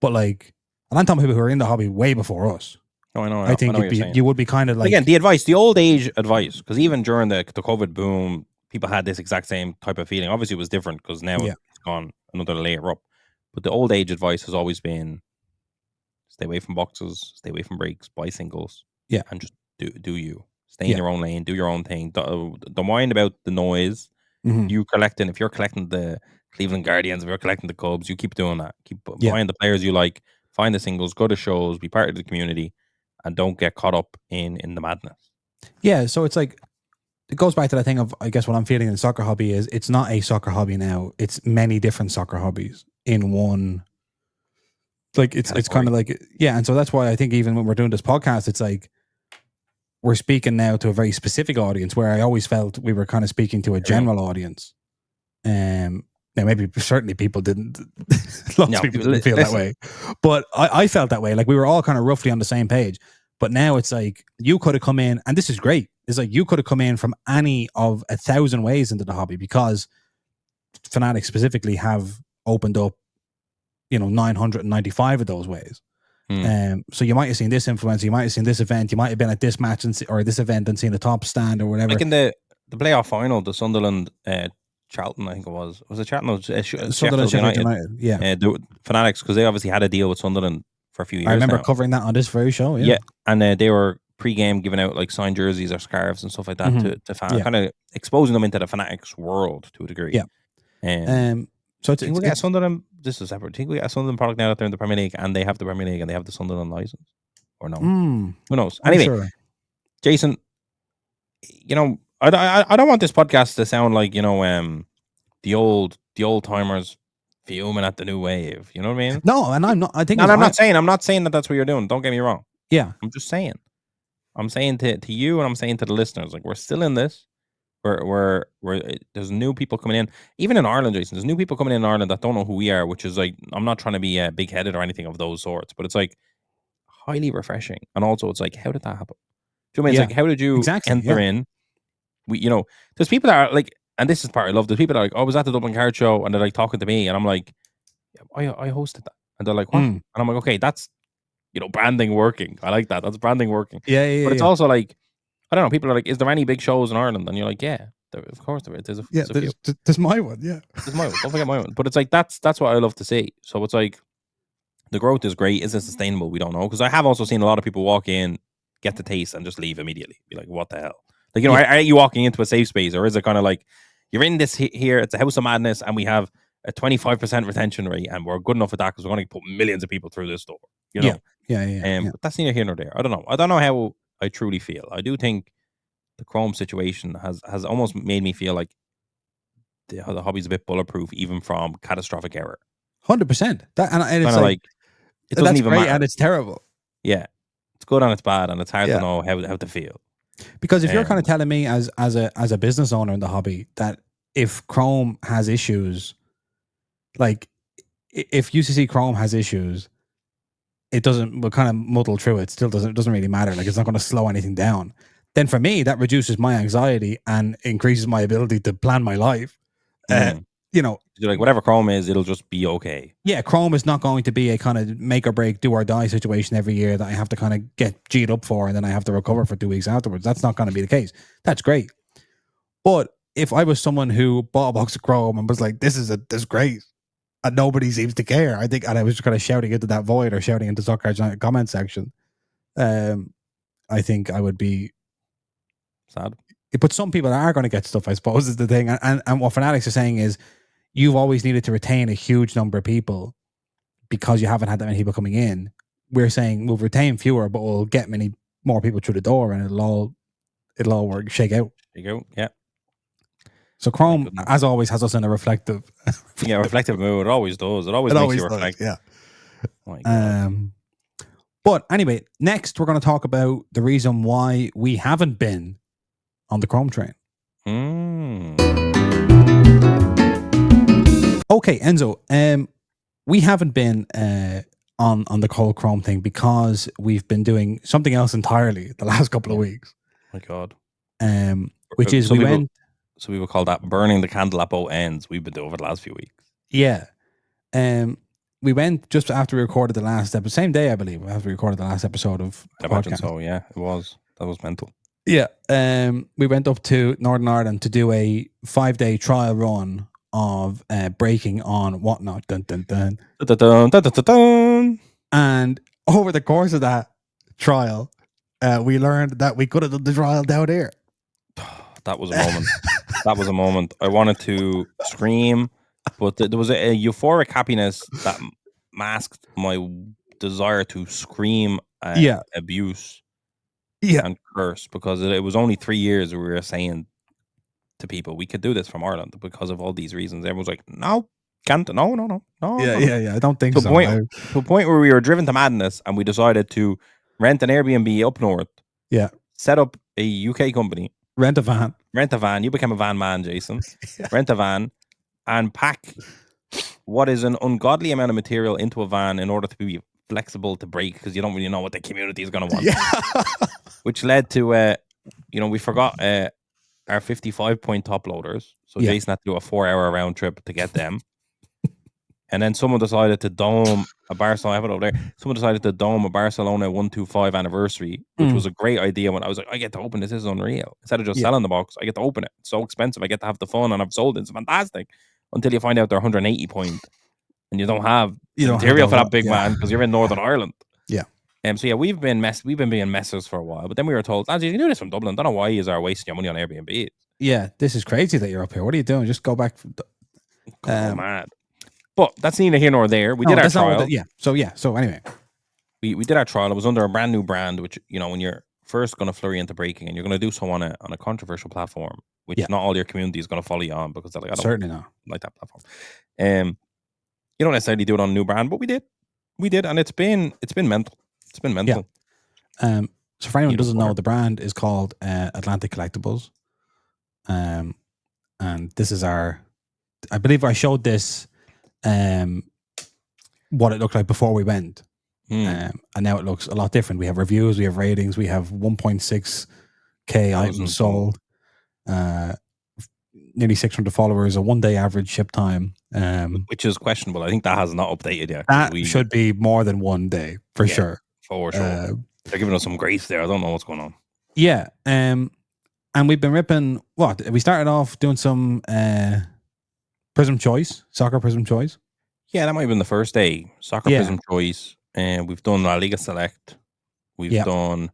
but like, and I'm talking people who are in the hobby way before us. Oh, I know. I think you would be kind of like, again, the old age advice, because even during the COVID boom, people had this exact same type of feeling. Obviously, it was different because now it's gone another layer up. But the old age advice has always been: stay away from boxes, stay away from breaks, buy singles, and just do you. Stay in your own lane, do your own thing. Don't mind about the noise. You collecting, if you're collecting the Cleveland Guardians, if you're collecting the Cubs, you keep doing that. Keep buying the players you like, find the singles, go to shows, be part of the community, and don't get caught up in the madness. Yeah, so it's like, it goes back to that thing of, I guess what I'm feeling in the soccer hobby is, it's not a soccer hobby now. It's many different soccer hobbies in one. Like it's kind of like, and so that's why I think even when we're doing this podcast, it's like we're speaking now to a very specific audience, where I always felt we were kind of speaking to a general audience. Now maybe certainly people didn't. Lots of people didn't feel that way, but I felt that way. Like we were all kind of roughly on the same page. But now it's like, you could have come in, and this is great. It's like you could have come in from any of 1,000 ways into the hobby, because Fanatics specifically have opened up, 995 of those ways. So you might have seen this influencer, you might have seen this event, you might have been at this match or this event and seen the top stand or whatever. Like in the playoff final, the Sunderland Charlton, I think it was it Charlton? Sunderland, Sheffield United. Yeah, the Fanatics, because they obviously had a deal with Sunderland for a few years. I remember covering that on this very show. Yeah, and they were pre-game giving out like signed jerseys or scarves and stuff like that to fans, kind of exposing them into the Fanatics world to a degree. Yeah. So think we get Sunderland. This is separate. Think we get a Sunderland product now that they're in the Premier League, and they have the Premier League and they have the Sunderland license, or no? Who knows? Anyway, sure. Jason, I don't want this podcast to sound like the old timers fuming at the new wave. You know what I mean? No, and I'm not. I think. I'm not saying that that's what you're doing. Don't get me wrong. Yeah, I'm just saying. I'm saying to you, and I'm saying to the listeners, like, we're still in this. We're there's new people coming in, even in Ireland, Jason. There's new people coming in Ireland that don't know who we are, which is like, I'm not trying to be big headed or anything of those sorts, but it's like highly refreshing. And also, it's like, how did that happen? Do you know what I mean? It's like, how did you enter in? There's people that are like, and this is part I love. There's people that are like, I was at the Dublin Card Show, and they're like talking to me, and I'm like, I hosted that, and they're like, what? And I'm like, okay, that's branding working. I like that. That's branding working. Yeah. But it's also like, I don't know. People are like, "Is there any big shows in Ireland?" And you're like, "Yeah, of course there is. There's a few. There's my one. Yeah, there's my one. Don't forget my one." But it's like that's what I love to see. So it's like the growth is great. Is it sustainable? We don't know, because I have also seen a lot of people walk in, get the taste, and just leave immediately. Be like, "What the hell?" Like, are you walking into a safe space, or is it kind of like you're in this here? It's a house of madness, and we have a 25% retention rate, and we're good enough at that because we're going to put millions of people through this door. Yeah. But that's neither here nor there. I don't know. I don't know how I truly feel. I do think the Chrome situation has almost made me feel like the hobby's a bit bulletproof, even from catastrophic error. 100%. That and it's like it doesn't even matter, and it's terrible. Yeah, it's good and it's bad, and it's hard to know how to feel. Because if you're kind of telling me as a business owner in the hobby that if Chrome has issues, like if UCC Chrome has issues, it doesn't, we'll kind of muddle through it. Still doesn't really matter. Like it's not going to slow anything down. Then for me, that reduces my anxiety and increases my ability to plan my life. You know, like whatever Chrome is, it'll just be okay. Yeah, Chrome is not going to be a kind of make or break, do or die situation every year that I have to kind of get G'd up for and then I have to recover for 2 weeks afterwards. That's not going to be the case. That's great. But if I was someone who bought a box of Chrome and was like, this is great, and nobody seems to care, I think, and I was just kind of shouting into that void or shouting into Zucker's comment section, I think I would be sad. But some people are going to get stuff, I suppose, is the thing. And what Fanatics are saying is, you've always needed to retain a huge number of people because you haven't had that many people coming in. We're saying we'll retain fewer, but we'll get many more people through the door, and it'll all work, shake out. Yeah. So Chrome, as always, has us in a reflective, reflective mood. It always does. It always makes you reflect. Yeah. But anyway, next we're going to talk about the reason why we haven't been on the Chrome train. Okay, Enzo. We haven't been on the whole Chrome thing because we've been doing something else entirely the last couple of weeks. Oh my God. Which is So we would call that burning the candle at both ends. We've been doing over the last few weeks. Yeah. We went just after we recorded the last episode, same day, I believe, after we recorded the last episode of the podcast. So yeah, it was. That was mental. Yeah. We went up to Northern Ireland to do a 5-day trial run of breaking on Whatnot. Dun, dun, dun. Dun, dun, dun, dun, dun, dun. And over the course of that trial, we learned that we could have done the trial down here. That was a moment. That was a moment. I wanted to scream, but there was a euphoric happiness that masked my desire to scream abuse and curse, because it was only 3 years we were saying to people we could do this from Ireland because of all these reasons. Everyone was like, no, can't, no. Yeah. I don't think so. To a point where we were driven to madness, and we decided to rent an Airbnb up north. Yeah. Set up a UK company. Rent a van. You became a van man, Jason. Rent a van and pack what is an ungodly amount of material into a van in order to be flexible to break, because you don't really know what the community is going to want. Yeah. Which led to, we forgot our 55-point top loaders. So Jason had to do a 4-hour round trip to get them. And then someone decided to dome a Barcelona. I have it over there. Someone decided to dome a Barcelona 125 anniversary, which was a great idea. When I was like, I get to open this. This is unreal. Instead of just selling the box, I get to open it. It's so expensive. I get to have the fun, and I've sold it. It's fantastic. Until you find out they're 180 point, and you don't have material for that big man because you're in Northern Ireland. Yeah. So we've been being messers for a while, but then we were told, lads, you can do this from Dublin. Don't know why you are wasting your money on Airbnb. Yeah, this is crazy that you're up here. What are you doing? Just go back. Mad. But that's neither here nor there. We did our trial. So anyway, we did our trial. It was under a brand new brand, which, when you're first going to flurry into breaking, and you're going to do so on a controversial platform, which not all your community is going to follow you on, because they're like, I don't certainly not like that platform. You don't necessarily do it on a new brand, but we did, and it's been mental. It's been mental. Yeah. So for anyone who doesn't know, the brand is called Atlantic Collectibles. And this is I believe I showed this. What it looked like before we went, and now it looks a lot different. We have reviews, we have ratings, we have 1.6k items sold, nearly 600 followers, a 1-day average ship time, which is questionable. I think that has not updated yet. That should be more than 1 day for sure. For sure, they're giving us some grace there. I don't know what's going on. Yeah, and we've been ripping. What we started off doing some. Soccer Prism Choice. Yeah, that might have been the first day. Soccer Prism Choice. And we've done La Liga Select. We've done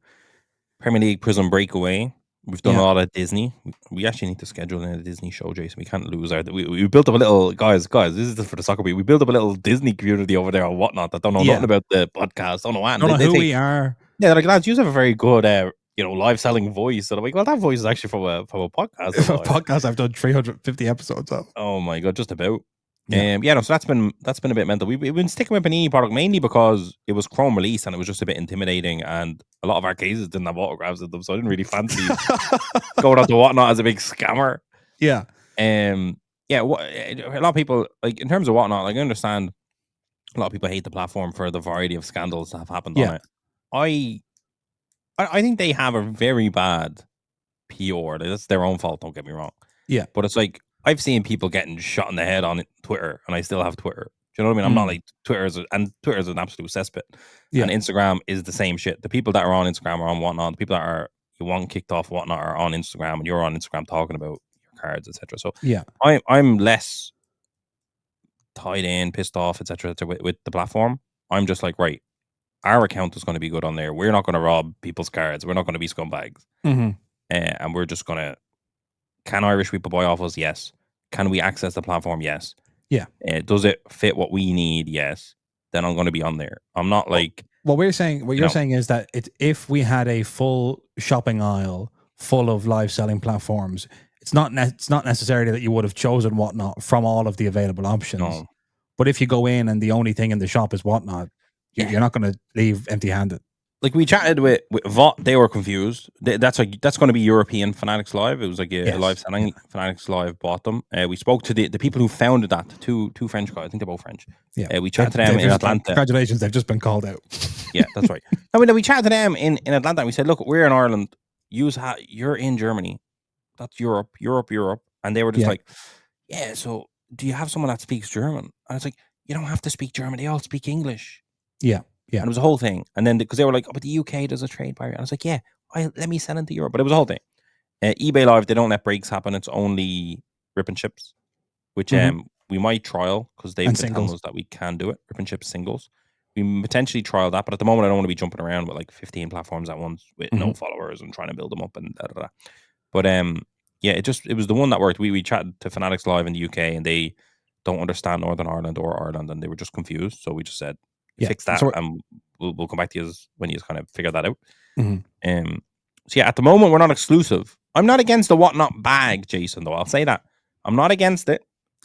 Premier League Prism Breakaway. We've done a lot of Disney. We actually need to schedule in a Disney show, Jason. We can't lose our... We built up a little... Guys, this is just for the soccer beat. We built up a little Disney community over there or whatnot that don't know nothing about the podcast. Don't know what. Don't know who we are. Yeah, they're like, lads, you have a very good... live selling voice. And I'm like, well, that voice is actually from a podcast. A podcast I've done 350 episodes of. Oh my God, just about. No, so that's been a bit mental. We've been sticking with Panini product mainly because it was Chrome release and it was just a bit intimidating, and a lot of our cases didn't have autographs in them, so I didn't really fancy going out to Whatnot as a big scammer. Yeah. A lot of people, like, in terms of Whatnot, like, I understand a lot of people hate the platform for the variety of scandals that have happened on it. I think they have a very bad PR. That's their own fault, don't get me wrong. Yeah. But it's like, I've seen people getting shot in the head on Twitter, and I still have Twitter. Do you know what I mean? I'm not like Twitter's an absolute cesspit. Yeah. And Instagram is the same shit. The people that are on Instagram are on Whatnot. The people that you want kicked off Whatnot are on Instagram, and you're on Instagram talking about your cards, etc. So yeah, I'm less tied in, pissed off, etc. with the platform. I'm just like, right, our account is going to be good on there. We're not going to rob people's cards. We're not going to be scumbags. And we're just going to. Can Irish people buy off us? Yes. Can we access the platform? Yes. Yeah. Does it fit what we need? Yes. Then I'm going to be on there. I'm not like. What you're saying is that if we had a full shopping aisle full of live selling platforms, it's not necessarily that you would have chosen Whatnot from all of the available options. No. But if you go in and the only thing in the shop is Whatnot, you're not going to leave empty-handed. Like, we chatted with Vought, they were confused. That's going to be European Fanatics Live. It was like a live selling. Fanatics Live bought them. We spoke to the people who founded that, two French guys. I think they're both French. Yeah. We chatted to them in Atlanta. Congratulations, they've just been called out. Yeah, that's right. I mean, we chatted to them in Atlanta. And we said, look, we're in Ireland. You're in Germany. That's Europe. And they were just like, yeah, so do you have someone that speaks German? And I was like, you don't have to speak German. They all speak English. Yeah. Yeah. And it was a whole thing. And then because they were like, oh, but the UK does a trade barrier. And I was like, yeah, let me sell into Europe. But it was a whole thing. eBay Live, they don't let breaks happen. It's only rip and chips, which we might trial because they've been telling us that we can do it. Rip and chip singles. We potentially trial that. But at the moment, I don't want to be jumping around with like 15 platforms at once with no followers and trying to build them up and da da da. But it was the one that worked. We chatted to Fanatics Live in the UK and they don't understand Northern Ireland or Ireland and they were just confused. So we just said, fix that, and we'll come back to you when you kind of figure that out. So at the moment we're not exclusive. I'm not against the Whatnot bag, Jason. Though I'll say that I'm not against it.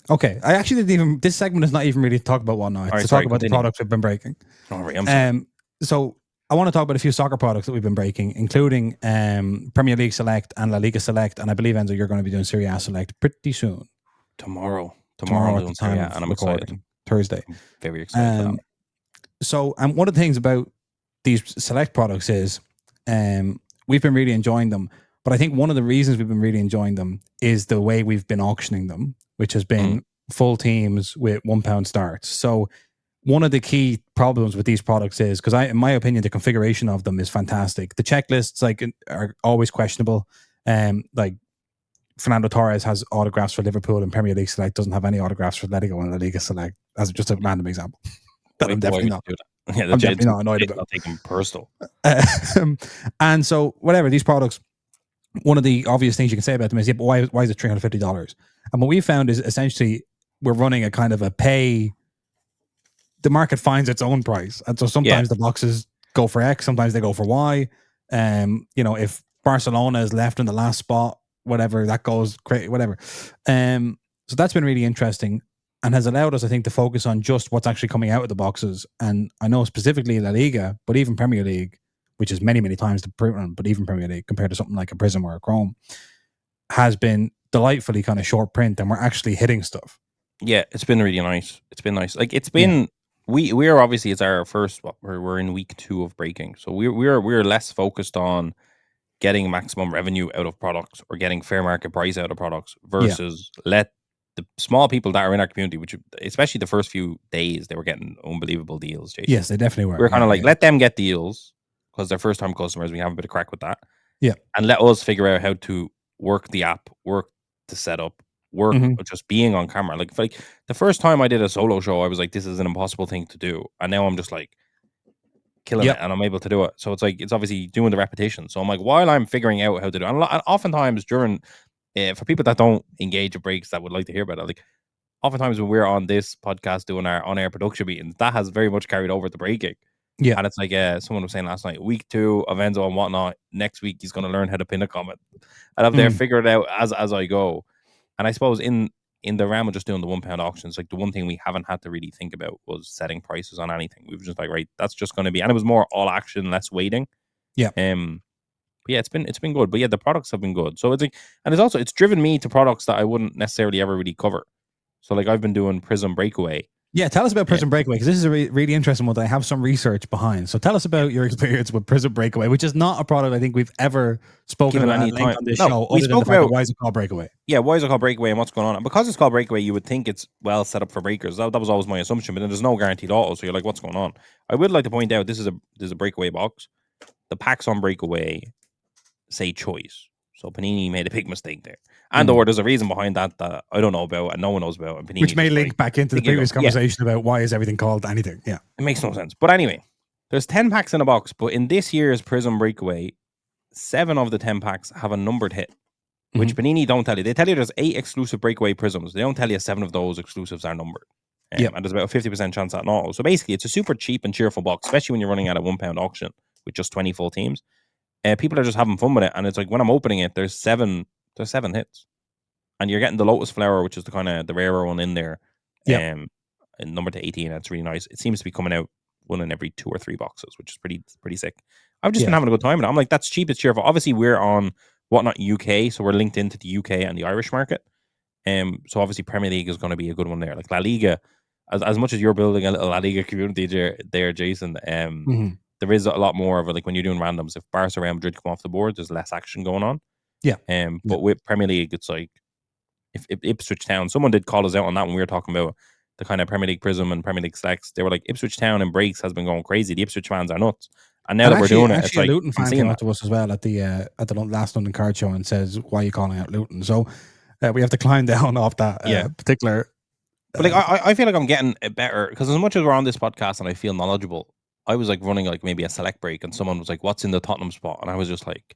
Okay, I actually didn't even. This segment is not even really to talk about Whatnot. It's to talk about the products we've been breaking. All right, I'm sorry. So I want to talk about a few soccer products that we've been breaking, including Premier League Select and La Liga Select, and I believe, Enzo, you're going to be doing Serie A Select pretty soon. Tomorrow at the time, and I'm excited. Thursday. I'm very excited for that. So, one of the things about these select products is we've been really enjoying them. But I think one of the reasons we've been really enjoying them is the way we've been auctioning them, which has been full teams with £1 starts. So one of the key problems with these products is, because in my opinion, the configuration of them is fantastic. The checklists are always questionable. Like Fernando Torres has autographs for Liverpool and Premier League Select doesn't have any autographs for Atletico and La Liga Select. As just a random example. I'm definitely not. Yeah, I'm definitely not annoyed about. I'll take them personal. And so, whatever these products, one of the obvious things you can say about them is, but why is it $350? And what we found is essentially we're running a kind of a pay. The market finds its own price, and so sometimes the boxes go for X, sometimes they go for Y. If Barcelona is left in the last spot, whatever that goes, whatever. So that's been really interesting. And has allowed us, I think, to focus on just what's actually coming out of the boxes. And I know specifically La Liga, but even Premier League, which is many, many times the print run, but even Premier League compared to something like a Prism or a Chrome, has been delightfully kind of short print, and we're actually hitting stuff. Yeah, it's been really nice. It's been nice. Like it's been, we're obviously, it's our first. We're in week 2 of breaking, so we're less focused on getting maximum revenue out of products or getting fair market price out of products versus let the small people that are in our community, which especially the first few days, they were getting unbelievable deals, Jason. Yes, they definitely were. We're kind of like, let them get deals because they're first time customers. We have a bit of crack with that. Yeah. And let us figure out how to work the app, work the setup, work just being on camera. Like the first time I did a solo show, I was like, this is an impossible thing to do. And now I'm just like killing it and I'm able to do it. So it's like, it's obviously doing the repetition. So I'm like, while I'm figuring out how to do it, and oftentimes during, for people that don't engage with breaks that would like to hear about it, like oftentimes when we're on this podcast doing our on-air production meetings, that has very much carried over to breaking. Yeah. And it's like someone was saying last night, week 2 of Enzo and Whatnot, next week he's going to learn how to pin a comment. And I'm there figure it out as I go. And I suppose in in the realm of just doing the £1 auctions, like the one thing we haven't had to really think about was setting prices on anything. We were just like, right, that's just going to be, and it was more all action, less waiting. Yeah. But yeah, it's been good. But yeah, the products have been good. So it's like, and it's driven me to products that I wouldn't necessarily ever really cover. So like I've been doing Prism Breakaway. Yeah, tell us about Prism Breakaway, because this is a really interesting one that I have some research behind. So tell us about your experience with Prism Breakaway, which is not a product I think we've ever spoken about at length on this show. We spoke about why is it called Breakaway? Yeah, why is it called Breakaway and what's going on? And because it's called Breakaway, you would think it's well set up for breakers. That was always my assumption, but then there's no guaranteed auto, so you're like, what's going on? I would like to point out this is a Breakaway box. The packs on Breakaway say choice. So Panini made a big mistake there. And or there's a reason behind that I don't know about and no one knows about. And Panini which may link back into the previous conversation about why is everything called anything. Yeah. It makes no sense. But anyway, there's 10 packs in a box, but in this year's Prism Breakaway, 7 of the 10 packs have a numbered hit, which Panini don't tell you. They tell you there's 8 exclusive Breakaway Prisms. They don't tell you 7 of those exclusives are numbered. And there's about a 50% chance at an auto. So basically, it's a super cheap and cheerful box, especially when you're running at a £1 auction with just 20 full teams. People are just having fun with it, and it's like when I'm opening it, there's 7 hits, and you're getting the Lotus Flower, which is the kind of the rarer one in there. Number to 18. That's really nice. It seems to be coming out one in every 2 or 3 boxes, which is pretty sick. I've just been having a good time, and I'm like, that's cheap, it's cheerful. Obviously, we're on Whatnot UK, so we're linked into the UK and the Irish market. So obviously, Premier League is going to be a good one there. Like La Liga, as much as you're building a little La Liga community there, Jason. There is a lot more of it, like when you're doing randoms. If Barca or Real Madrid come off the board, there's less action going on. But with Premier League, it's like if Ipswich Town, someone did call us out on that when we were talking about the kind of Premier League Prism and Premier League Selects. They were like, Ipswich Town and breaks has been going crazy. The Ipswich fans are nuts. And now that we're doing it, it's like Luton fan came up to us as well at the last London Card Show and says, "Why are you calling out Luton?" So we have to climb down off that particular. But like I feel like I'm getting better, because as much as we're on this podcast and I feel knowledgeable, I was like running like maybe a select break and someone was like, "What's in the Tottenham spot?" And I was just like,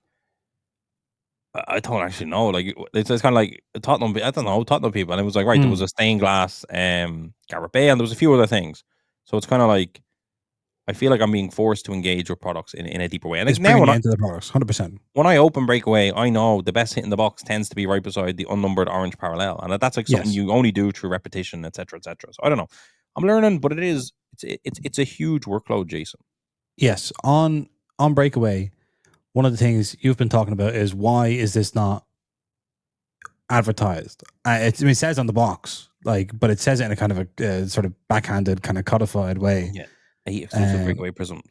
I don't actually know. Like it's kind of like Tottenham. I don't know Tottenham people. And it was like, right, there was a stained glass, Gareth Bale, and there was a few other things. So it's kind of like I feel like I'm being forced to engage with products in a deeper way. And it's now into the products, 100%. When I open Breakaway, I know the best hit in the box tends to be right beside the unnumbered orange parallel, and that's like something you only do through repetition, etc., etc. So I don't know. I'm learning, but it's a huge workload, Jason. Yes, on Breakaway, one of the things you've been talking about is why is this not advertised? It says on the box, but it says it in a kind of a sort of backhanded, kind of codified way. Yeah, 8 exclusive Breakaway Prisms.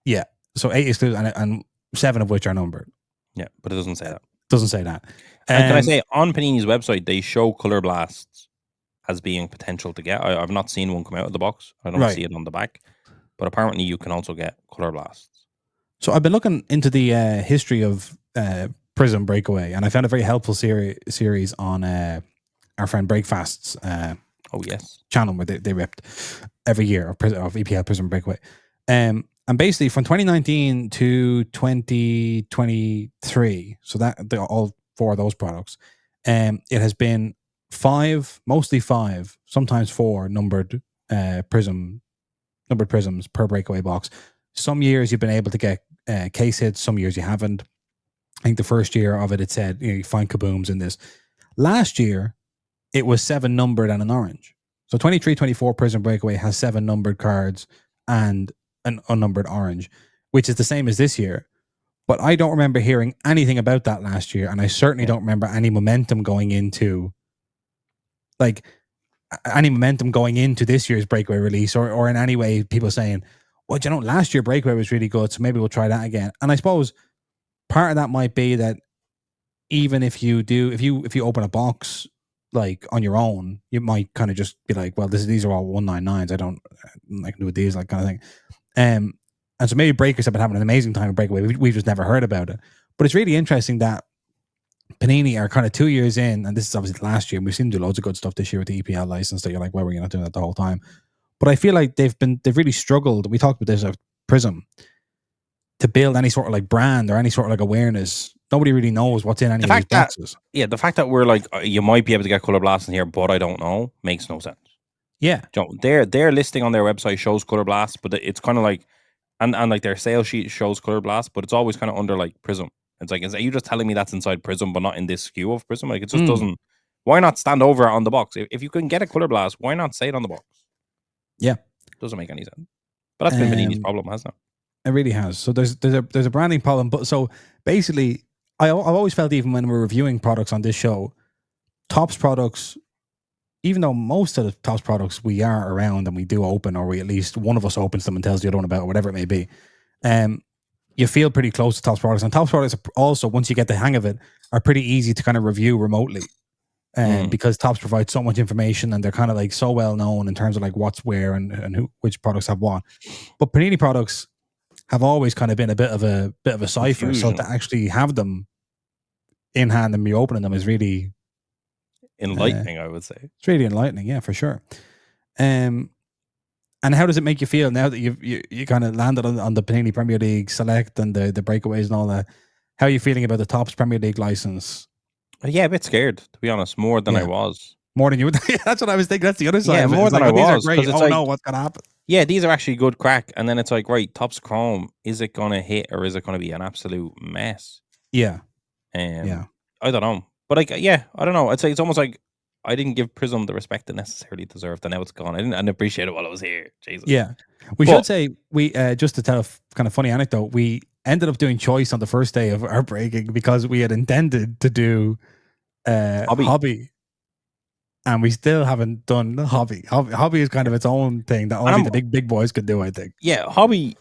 Yeah, so 8 exclusive, and 7 of which are numbered. Yeah, but it doesn't say that. Doesn't say that. And can I say, on Panini's website, they show Color Blasts as being potential to get. I've not seen one come out of the box. I don't see it on the back. But apparently you can also get Color Blasts. So I've been looking into the history of Prism Breakaway, and I found a very helpful series on our friend Breakfast's channel, where they ripped every year of EPL Prism Breakaway. And basically from 2019 to 2023, so that all 4 of those products, it has been 5, mostly 5, sometimes 4 numbered prisms per Breakaway box. Some years you've been able to get case hits, some years you haven't. I think the first year of it said you find kabooms in this. Last year it was 7 numbered and an orange. So 23-24 Prism Breakaway has 7 numbered cards and an unnumbered orange, which is the same as this year. But I don't remember hearing anything about that last year, and I certainly don't remember any momentum going into this year's Breakaway release, or in any way people saying, well, last year Breakaway was really good, so maybe we'll try that again. And I suppose part of that might be that even if you open a box on your own, you might kind of just be like, well, these are all 199s. I can do with these, kind of thing. And so maybe breakers have been having an amazing time with Breakaway. We've just never heard about it. But it's really interesting that Panini are kind of 2 years in, and this is obviously last year, and we've seen them do loads of good stuff this year with the EPL license that you're like, well, we're not doing that the whole time. But I feel like they've really struggled. We talked about this of Prism, to build any sort of brand or any sort of awareness. Nobody really knows what's in any of these boxes. The fact that we're you might be able to get Color Blast in here, but I don't know, makes no sense. Yeah, their listing on their website shows Color Blast, but it's kind of and their sales sheet shows Color Blast, but it's always kind of under Prism. It's are you just telling me that's inside Prism, but not in this SKU of Prism? It just doesn't. Why not stand over on the box? If you can get a color blast, why not say it on the box? Yeah. Doesn't make any sense. But that's been Panini's problem, hasn't it? It really has. So there's a branding problem. But so basically, I've always felt, even when we're reviewing products on this show, Topps products, even though most of the Topps products we are around and we do open, or we at least one of us opens them and tells the other one about, or whatever it may be, you feel pretty close to Topps products. And Topps products also, once you get the hang of it, are pretty easy to kind of review remotely. Because Topps provides so much information, and they're kind of like so well known in terms of like what's where and which products have what. But Panini products have always kind of been a bit of a cipher. So to actually have them in hand and be opening them is really enlightening, I would say. It's really enlightening, yeah, for sure. And how does it make you feel now that you kind of landed on the Panini Premier League Select and the breakaways and all that? How are you feeling about the Topps Premier League license? Yeah, a bit scared, to be honest, more than I was. More than you would. That's what I was thinking. That's the other side. Yeah, of it. more than like, I was. These are great. Oh no, what's gonna happen? Yeah, these are actually good crack. And then it's like, right, Topps Chrome, is it gonna hit, or is it gonna be an absolute mess? Yeah. I don't know. But like, yeah, I don't know. I'd say it's almost like I didn't give Prism the respect it necessarily deserved, and now it's gone. I didn't appreciate it while I was here. Jesus. Yeah. We should say, we just to tell a kind of funny anecdote, we ended up doing choice on the first day of our breaking because we had intended to do hobby, and we still haven't done hobby. Hobby is kind of its own thing that only the big boys could do, I think. Yeah, hobby.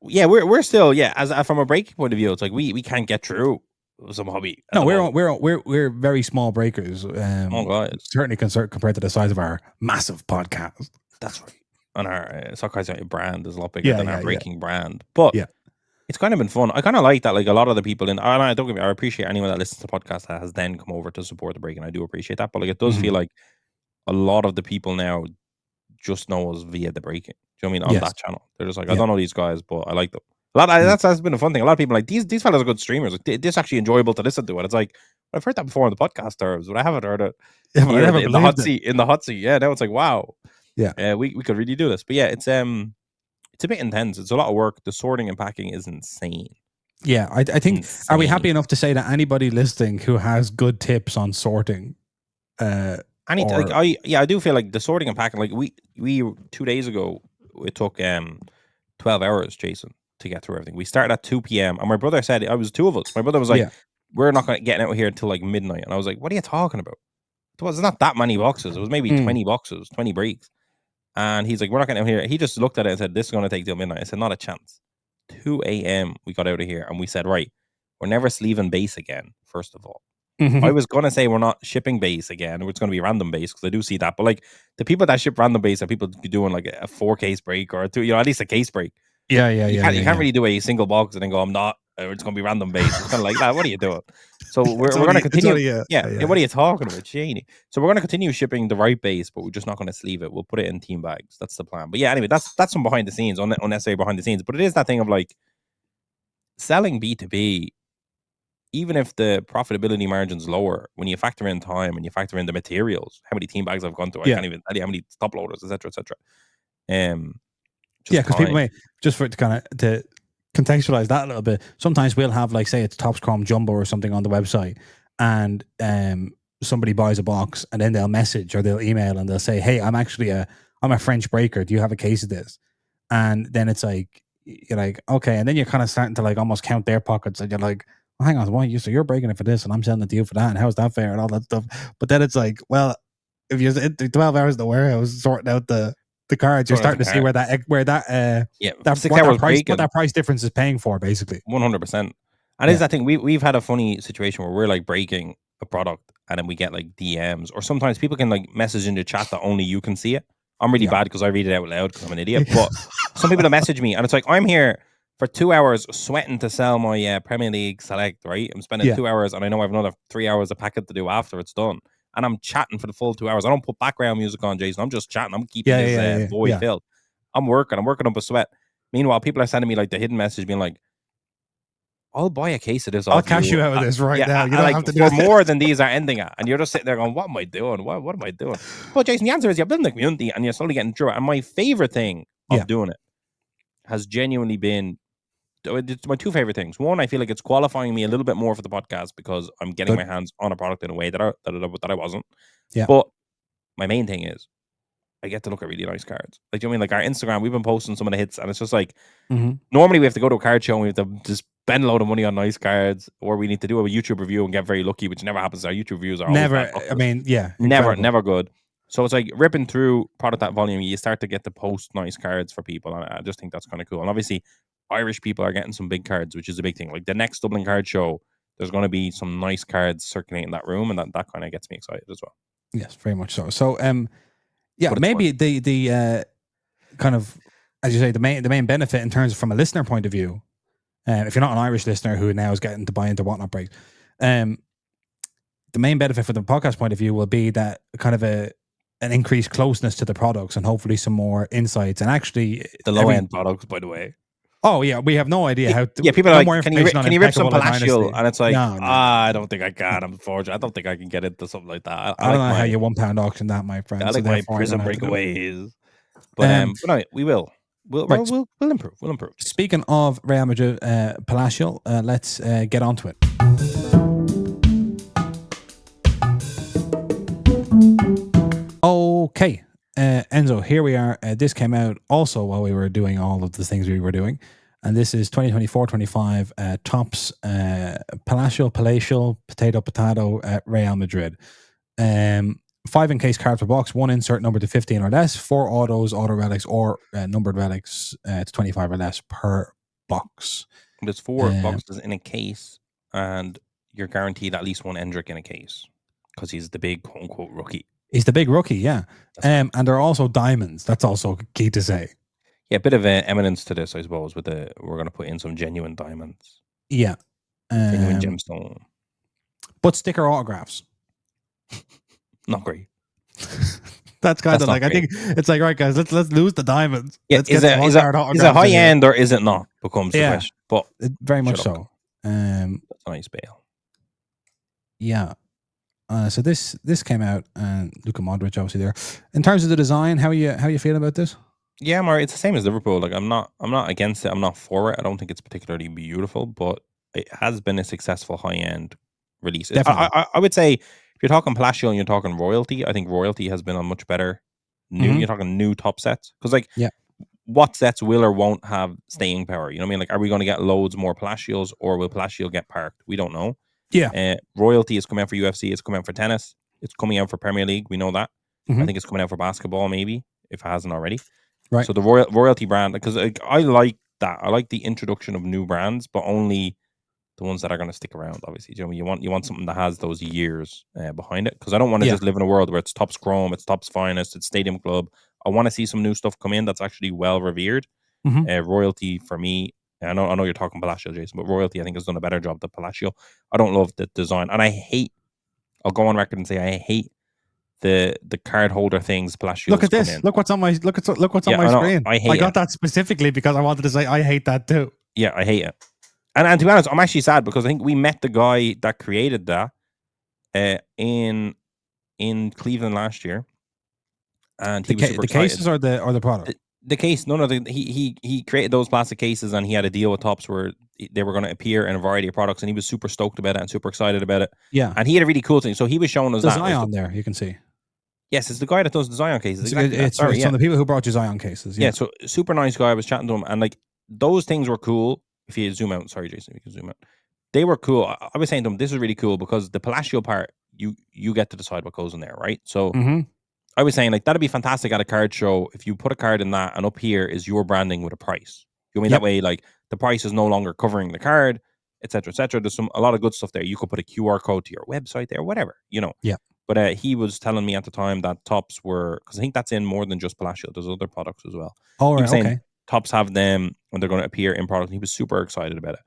Yeah, we're still as from a breaking point of view, it's like we can't get through some hobby. No, we're very small breakers. Certainly compared to the size of our massive podcast. That's right. And our Soccer brand is a lot bigger than our breaking brand, but it's kind of been fun. I kind of like that. Like a lot of the people I appreciate anyone that listens to the podcast that has then come over to support the break, and I do appreciate that. But like, it does feel like a lot of the people now just know us via the breaking. Do you know what I mean? On that channel, they're just like, I don't know these guys, but I like them. That's been a fun thing. A lot of people are like, these fellas are good streamers. Like, this actually enjoyable to listen to. And it's like, I've heard that before on the podcast terms, but I haven't heard it in the hot seat. Yeah, now it's like, wow. Yeah, we could really do this. But yeah, it's a bit intense. It's a lot of work. The sorting and packing is insane. Yeah, I think, are we happy enough to say that anybody listening who has good tips on sorting, I do feel like the sorting and packing, like we 2 days ago, it took 12 hours, Jason, to get through everything. We started at 2 p.m. and my brother said, I was two of us. My brother was like, we're not going to get out here until like midnight. And I was like, what are you talking about? It was not that many boxes. It was maybe 20 boxes, 20 breaks. And he's like, we're not getting out here. He just looked at it and said, this is going to take till midnight. I said, not a chance. 2 a.m. we got out of here, and we said, right, we're never sleeving base again, first of all. I was going to say we're not shipping base again. It's going to be random base, because I do see that. But like, the people that ship random base are people doing like a 4-case break or two, at least a case break. You can't really do a single box and then go, I'm not, or it's going to be random base. It's kind of like that. What are you doing? So we're going to continue. What are you talking about, Janie? So we're going to continue shipping the right base, but we're just not going to sleeve it. We'll put it in team bags. That's the plan. But yeah, anyway, that's some behind the scenes, unnecessary behind the scenes. But it is that thing of like selling B2B, even if the profitability margin's lower, when you factor in time and you factor in the materials, how many team bags I've gone to, I can't even tell you how many top loaders, etc., etc. Because people may, just for it to kind of to contextualize that a little bit, sometimes we'll have, like, say it's Topps Chrome Jumbo or something on the website, and somebody buys a box, and then they'll message or they'll email and they'll say, hey, I'm a French breaker, do you have a case of this? And then it's like, you're like, okay, and then you're kind of starting to like almost count their pockets, and you're like, well, hang on, so you're breaking it for this and I'm selling it to you for that, and how's that fair and all that stuff. But then it's like, well, if you're 12 hours in the warehouse sorting out the cards, you're starting to see what that price difference is paying for, basically. 100%. And is that thing, we've had a funny situation where we're like breaking a product and then we get like DMs, or sometimes people can like message in the chat that only you can see it. I'm really bad because I read it out loud because I'm an idiot. But some people will message me and it's like, I'm here for 2 hours sweating to sell my Premier League Select, right? I'm spending 2 hours and I know I have another 3 hours of packet to do after it's done. And I'm chatting for the full 2 hours. I don't put background music on, Jason. I'm just chatting. I'm keeping this void filled. I'm working up a sweat. Meanwhile, people are sending me like the hidden message being like, I'll buy a case of this. I'll cash you out of this now. You don't have to do more than these are ending at. And you're just sitting there going, what am I doing? What am I doing? But Jason, the answer is you're building a community and you're slowly getting through it. And my favorite thing of doing it has genuinely been it's my two favorite things. One, I feel like it's qualifying me a little bit more for the podcast because I'm getting Good. my hands on a product in a way that I wasn't. Yeah. But my main thing is I get to look at really nice cards. Like, do you know what I mean? Like our Instagram, we've been posting some of the hits, and it's just like normally we have to go to a card show and we have to just spend a load of money on nice cards, or we need to do a YouTube review and get very lucky, which never happens. Our YouTube reviews are never. I mean, yeah, incredible. never good. So it's like ripping through product at volume. You start to get to post nice cards for people, and I just think that's kind of cool. And obviously, Irish people are getting some big cards, which is a big thing. Like the next Dublin card show, there's going to be some nice cards circulating in that room, and that kind of gets me excited as well. Yes, very much so. So, yeah, maybe the kind of, as you say, the main benefit in terms of from a listener point of view, if you're not an Irish listener who now is getting to buy into Whatnot Break, the main benefit from the podcast point of view will be that kind of an increased closeness to the products and hopefully some more insights. And actually, the low end products, by the way. Oh yeah, we have no idea how. People are like, can you rip some Palatial? And it's like, I don't think I can. Unfortunately, I don't think I can get into something like that. I don't know how you £1 auction that, my friend. I like my prison breakaways. But no, we will. We'll improve. We'll improve. Speaking of Real Madrid, Palatial, let's get onto it. Okay. Enzo, here we are. This came out also while we were doing all of the things we were doing. And this is 2024-25 Topps Palatial, Potato, Real Madrid. 5 encased cards per box, 1 insert numbered to 15 or less, 4 auto relics or numbered relics to 25 or less per box. There's 4 boxes in a case, and you're guaranteed at least 1 Endrick in a case because he's the big quote-unquote rookie. He's the big rookie, yeah. And there are also diamonds. That's also key to say. Yeah, a bit of eminence to this, I suppose. We're going to put in some genuine diamonds. Yeah, genuine gemstone. But sticker autographs, not great. That's kind of like, I think it's like, right, guys, let's lose the diamonds. Yeah, is it high end or is it not? Becomes the question. But very much so. That's a nice bail. Yeah. So this came out, and Luka Modric obviously there. In terms of the design, how you feeling about this? Yeah, Murray, it's the same as Liverpool. Like I'm not against it. I'm not for it. I don't think it's particularly beautiful, but it has been a successful high end release. Definitely. I would say if you're talking Palatial and you're talking Royalty, I think Royalty has been a much better new. You're talking new top sets because what sets will or won't have staying power? You know what I mean? Like, are we going to get loads more Palatials, or will Palatial get parked? We don't know. Yeah. Royalty is coming out for UFC. It's coming out for tennis. It's coming out for Premier League. We know that. I think it's coming out for basketball, maybe, if it hasn't already. Right. So the Royalty brand, because I like that. I like the introduction of new brands, but only the ones that are going to stick around. Obviously, you know, you want something that has those years behind it. Because I don't want to just live in a world where it's Topps Chrome, it's Topps Finest, it's Stadium Club. I want to see some new stuff come in that's actually well revered. Royalty for me. I know you're talking Palatial, Jason, but Royalty I think has done a better job than Palatial. I don't love the design, and I'll go on record and say I hate the card holder things. Palatial. Look at this. Look what's on my on my screen. I got that specifically because I wanted to say I hate that too. Yeah, I hate it. And to be honest, I'm actually sad because I think we met the guy that created that in Cleveland last year, and he was super excited. The cases or the product. The case, he created those plastic cases, and he had a deal with Topps where they were going to appear in a variety of products, and he was super stoked about it and super excited about it. Yeah, and he had a really cool thing. So he was showing us the Zion there. You can see. Yes, it's the guy that does the Zion cases. It's some of the people who brought you Zion cases. Yeah, so super nice guy. I was chatting to him, and like those things were cool. If you zoom out, sorry, Jason, if you can zoom out. They were cool. I was saying to him, this is really cool because the Palatial part, you get to decide what goes in there, right? So. I was saying, like, that'd be fantastic at a card show if you put a card in that and up here is your branding with a price. You know what I mean? That way, like, the price is no longer covering the card, etc., etc. There's a lot of good stuff there. You could put a QR code to your website there, whatever, you know. Yeah. But he was telling me at the time that Topps were, because I think that's in more than just Palatial. There's other products as well. Oh, right, okay. Topps have them and they're going to appear in products. And he was super excited about it.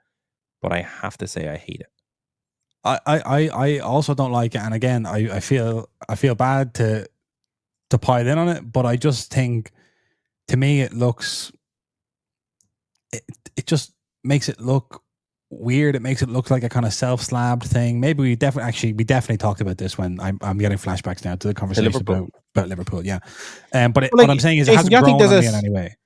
But I have to say, I hate it. I also don't like it. And again, I feel bad to pile in on it, but I just think, to me, it just makes it look weird. It makes it look like a kind of self-slabbed thing. Maybe we definitely talked about this when I'm getting flashbacks now to the conversation about About Liverpool, yeah. But Like, what I'm saying is, Jason, it hasn't do you think grown on me there's in any way.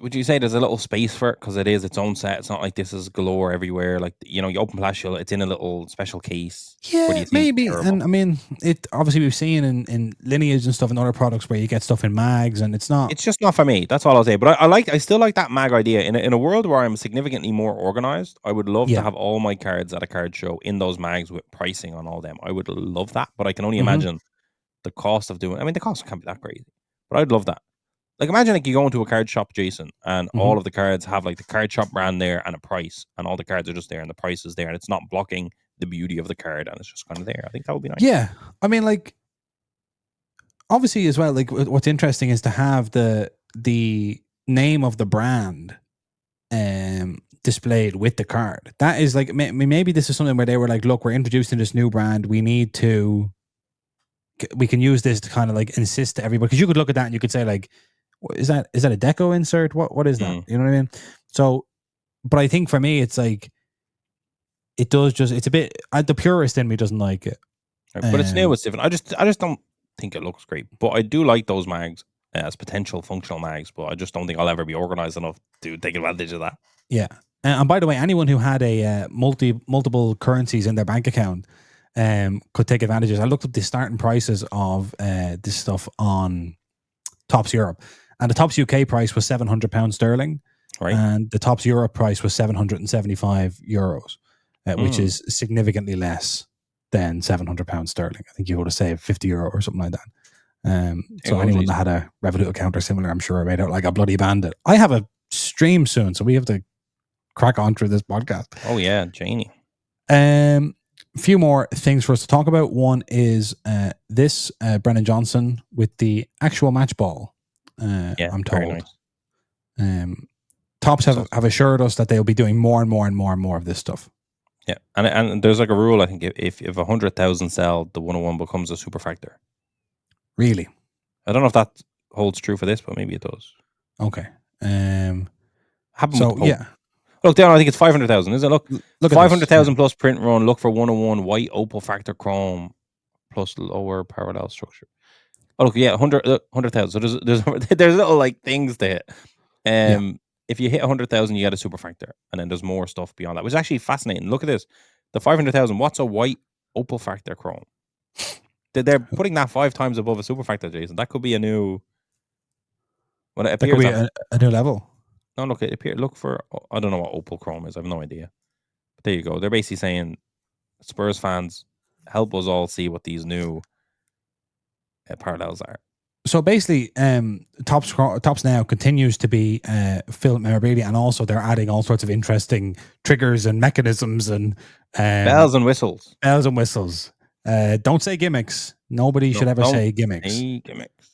would you say there's a little space for it because it is its own set? It's not like this is galore everywhere. Like you open Palatial, it's in a little special case. What do Yeah, you think? maybe. Terrible. And I mean, it obviously we've seen in Lineage and stuff and other products where you get stuff in mags, and it's not. It's just not for me. That's all I'll say. But I still like that mag idea. In a world where I'm significantly more organized, I would love to have all my cards at a card show in those mags with pricing on all them. I would love that, but I can only imagine the cost of doing. I mean, the cost can't be that crazy, but I'd love that. Like, imagine like you go into a card shop, Jason, and all of the cards have like the card shop brand there and a price, and all the cards are just there, and the price is there, and it's not blocking the beauty of the card, and it's just kind of there. I think that would be nice. Yeah, I mean, like, obviously as well. Like, what's interesting is to have the name of the brand displayed with the card. That is like, maybe this is something where they were like, look, we're introducing this new brand. We can use this to kind of like insist to everybody, because you could look at that and you could say like, is that a deco insert? What is that? You know what I mean? So, but I think for me, it's like, it does just, it's a bit, the purist in me doesn't like it. But it's new, it's different. I just don't think it looks great. But I do like those mags as potential functional mags, but I just don't think I'll ever be organized enough to take advantage of that. Yeah. And by the way, anyone who had a multiple currencies in their bank account could take advantages. I looked up the starting prices of this stuff on Tops Europe, and the Tops UK price was £700 sterling, right? And the Tops Europe price was €775, which is significantly less than £700 sterling. I think you would have saved €50 or something like that. So anyone that had a Revolut account or similar, I'm sure made out like a bloody bandit. I have a stream soon, so we have to crack on through this podcast. Oh yeah, Janie. Few more things for us to talk about. One is this Brennan Johnson with the actual match ball. I'm told. Nice. Tops have assured us that they'll be doing more and more and more and more of this stuff. Yeah, and there's like a rule. I think if 100,000 sell, the 101 becomes a super factor. Really? I don't know if that holds true for this, but maybe it does. Okay. So yeah. Look down. I think it's 500,000. Is it? Look 500,000 plus print run. Look for 101 white opal factor chrome plus lower parallel structure. Oh look, yeah, 100,000. So there's little like things to hit. If you hit 100,000, you get a super factor, and then there's more stuff beyond that, which is actually fascinating. Look at this. The 500,000. What's a white opal factor chrome? They're putting that 5 times above a super factor, Jason. That could be a new. Well, it appears that could be a new level. No, look, it appeared. Look for. I don't know what opal chrome is. I have no idea. But there you go. They're basically saying, Spurs fans, help us all see what these new parallels are. So basically, Tops now continues to be filled memorabilia, and also they're adding all sorts of interesting triggers and mechanisms and bells and whistles. Bells and whistles. Don't say gimmicks. Nobody should ever say gimmicks. Gimmicks.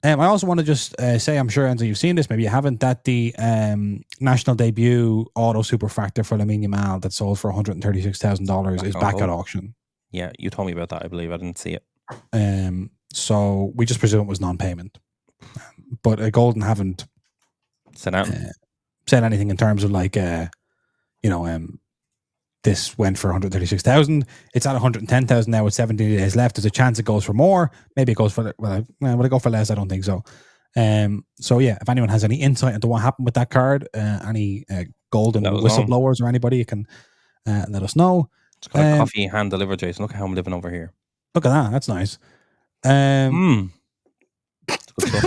I also want to just say, I'm sure, Enzo, you've seen this, maybe you haven't, that the national debut auto superfractor for Lamine Yamal that sold for $136,000 is back at auction. Yeah, you told me about that, I believe. I didn't see it. So we just presume it was non-payment. But Golden haven't said anything in terms of like, this went for 136,000. It's at 110,000 now with 17 days left. There's a chance it goes for more. Maybe it goes for, will it go for less? I don't think so. So yeah, if anyone has any insight into what happened with that card, any Golden whistleblowers or anybody, you can let us know. It's got a coffee hand delivered, Jason. Look how I'm living over here. Look at that. That's nice. It's good stuff.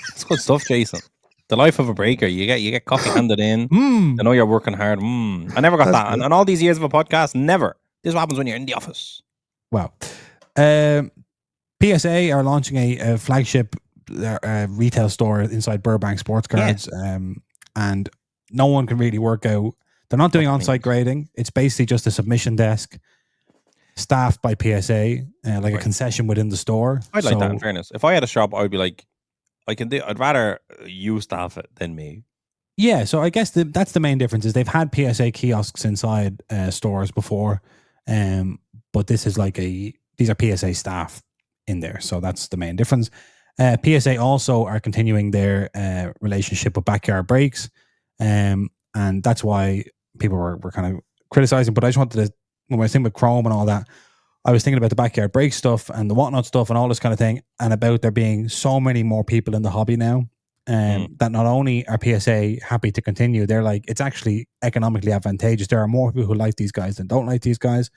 It's good stuff, Jason. The life of a breaker. You get coffee handed in. I know you're working hard. I never got that. And all these years of a podcast, never. This is what happens when you're in the office. Wow. PSA are launching a flagship retail store inside Burbank Sports Cards. And no one can really work out. They're not doing on-site grading. It's basically just a submission desk staffed by PSA, like a concession within the store. I'd like that, in fairness. If I had a shop, I would be like, I'd rather you staff it than me. Yeah, so I guess that's the main difference is they've had PSA kiosks inside stores before, but this is like these are PSA staff in there, so that's the main difference. PSA also are continuing their relationship with Backyard Breaks, and that's why people were kind of criticizing. But I just wanted to, when I think with Chrome and all that, I was thinking about the backyard break stuff and the whatnot stuff and all this kind of thing, and about there being so many more people in the hobby now. That not only are PSA happy to continue, they're like, it's actually economically advantageous. There are more people who like these guys than don't like these guys.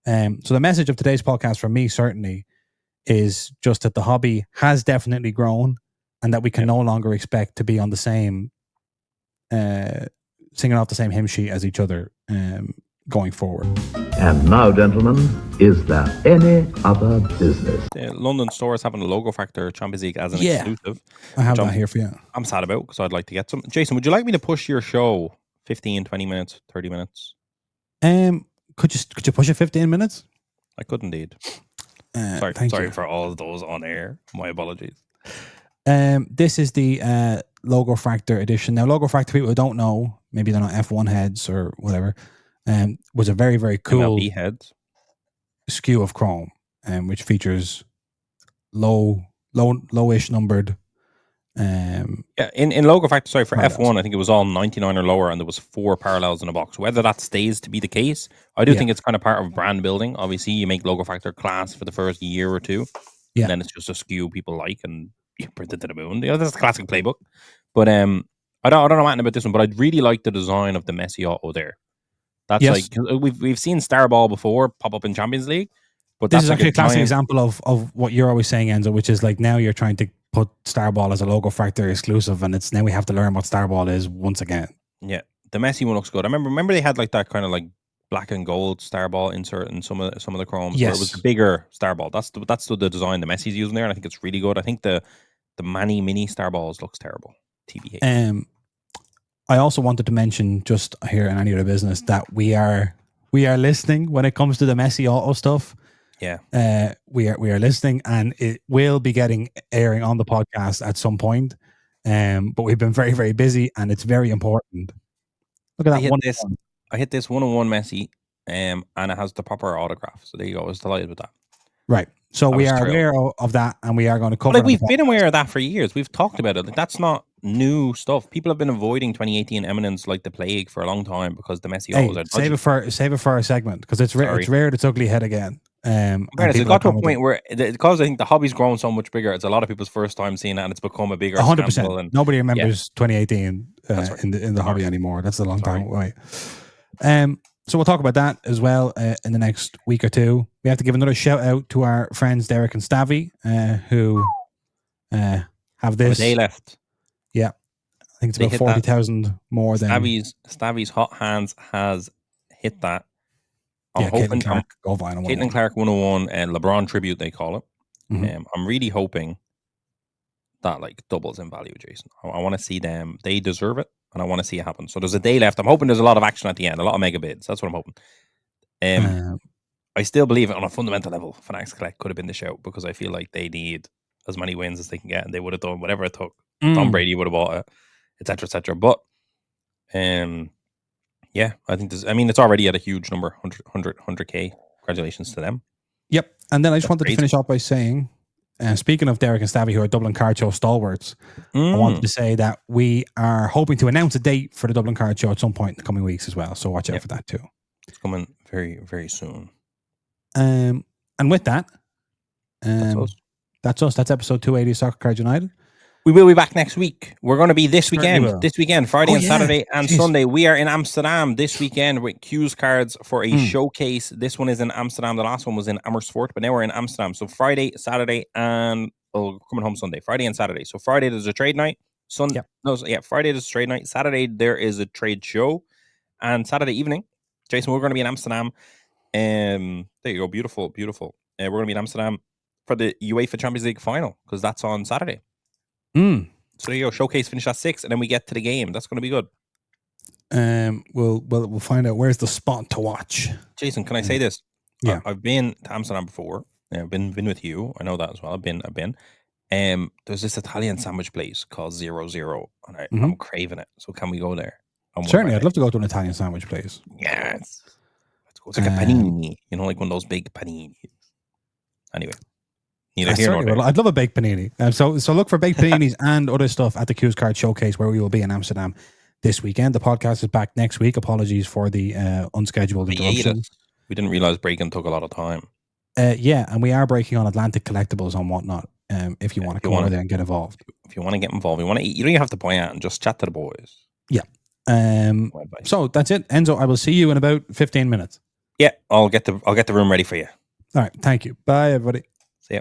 So the message of today's podcast from me certainly is just that the hobby has definitely grown, and that we can no longer expect to be on the same, singing off the same hymn sheet as each other going forward. And now, gentlemen, is there any other business? The London store is having a Logo Factor Champions League as an exclusive. I have that here for you. I'm sad about because I'd like to get some. Jason, would you like me to push your show 15, 20 minutes, 30 minutes? Could you push it 15 minutes? I could indeed. Sorry for all of those on air. My apologies. This is the Logo Factor edition. Now, Logo Factor, people who don't know, maybe they're not F1 heads or whatever, was a very, very cool MLB heads SKU of Chrome, which features lowish numbered. In Logo Factor, sorry, for parallels. F1, I think it was all 99 or lower, and there was 4 parallels in a box. Whether that stays to be the case, I do think it's kind of part of brand building. Obviously, you make Logo Factor class for the first year or two, and then it's just a SKU people like, and you print it to the moon. That's the classic playbook. But I don't know anything about this one, but I'd really like the design of the Messi auto there. That's like, we've seen Starball before pop up in Champions League, but this is actually a classic example of what you're always saying, Enzo, which is like, now you're trying to put Starball as a Logo Factor exclusive, and it's now we have to learn what Starball is once again. Yeah, the Messi one looks good. I remember they had like that kind of like black and gold Starball insert in some of the Chromes. Yes, where it was the bigger Starball. That's the design the Messi's using there, and I think it's really good. I think the Manny Mini Starballs looks terrible. TBH. I also wanted to mention, just here in any other business, that we are listening when it comes to the Messi auto stuff. Yeah, we are listening, and it will be airing on the podcast at some point. But we've been very, very busy, and it's very important. Look at that! I hit this 101 Messi, and it has the proper autograph. So there you go. I was delighted with that. Right. So we are aware of that, and we are going to cover. Like, we've been aware of that for years. We've talked about it. Like, that's not new stuff. People have been avoiding 2018 Eminence like the plague for a long time because the Messi autos are dodgy. Save it for our segment, because it's reared its ugly head again. It got to a point where, because I think the hobby's grown so much bigger, it's a lot of people's first time seeing it, and it's become a bigger 100%. And nobody remembers 2018 right. in the hobby anymore. That's a long time away. So we'll talk about that as well in the next week or two. We have to give another shout out to our friends Derek and Stavy, who have this. A day left. Yeah, I think it's about 40,000 more than Stavy's Hot Hands has hit that. I'm hoping Caitlin Clark 101 and LeBron tribute, they call it. Mm-hmm. I'm really hoping that like doubles in value, Jason. I want to see them. They deserve it, and I want to see it happen. So there's a day left. I'm hoping there's a lot of action at the end, a lot of mega bids. That's what I'm hoping. I still believe on a fundamental level, Fanatics Collect could have been the shout, because I feel like they need as many wins as they can get, and they would have done whatever it took. Tom Brady would have bought it, etc., etc. But yeah, I think it's already at a huge number, 100K. Congratulations to them. Yep. And then I just wanted to finish off by saying, speaking of Derek and Stavy, who are Dublin Card Show stalwarts, I wanted to say that we are hoping to announce a date for the Dublin Card Show at some point in the coming weeks as well. So watch out for that too. It's coming very, very soon. And with that, that's us. That's episode 280 of Soccer Cards United. We will be back next week. We're going to be this weekend, Friday and Saturday and Sunday. We are in Amsterdam this weekend with Q's Cards for a showcase. This one is in Amsterdam. The last one was in Amersfoort, but now we're in Amsterdam. So Friday, Saturday, and coming home Sunday. Friday and Saturday. So Friday there's a trade night. Friday there's a trade night. Saturday there is a trade show, and Saturday evening, Jason, we're going to be in Amsterdam. There you go, beautiful. We're going to be in Amsterdam for the UEFA Champions League final, because that's on Saturday. So there you go. Showcase finished at 6, and then we get to the game. That's going to be good. We'll find out where's the spot to watch. Jason, can I say this? Yeah, I've been to Amsterdam before. I've been with you. I know that as well. I've been. There's this Italian sandwich place called 00, and I'm craving it. So can we go there? Certainly, I'd love to go to an Italian sandwich place. Yes, let's go. It's like a panini, like one of those big paninis. Anyway. I'd love a baked panini. So look for baked paninis and other stuff at the Q's Card Showcase, where we will be in Amsterdam this weekend. The podcast is back next week. Apologies for the unscheduled interruption. We didn't realize breaking took a lot of time. Yeah, and we are breaking on Atlantic Collectibles on Whatnot. If you want to come over there and get involved. If you want to get involved, you don't even have to point out and just chat to the boys. Yeah. So that's it, Enzo. I will see you in about 15 minutes. Yeah, I'll get the room ready for you. All right. Thank you. Bye, everybody. See ya.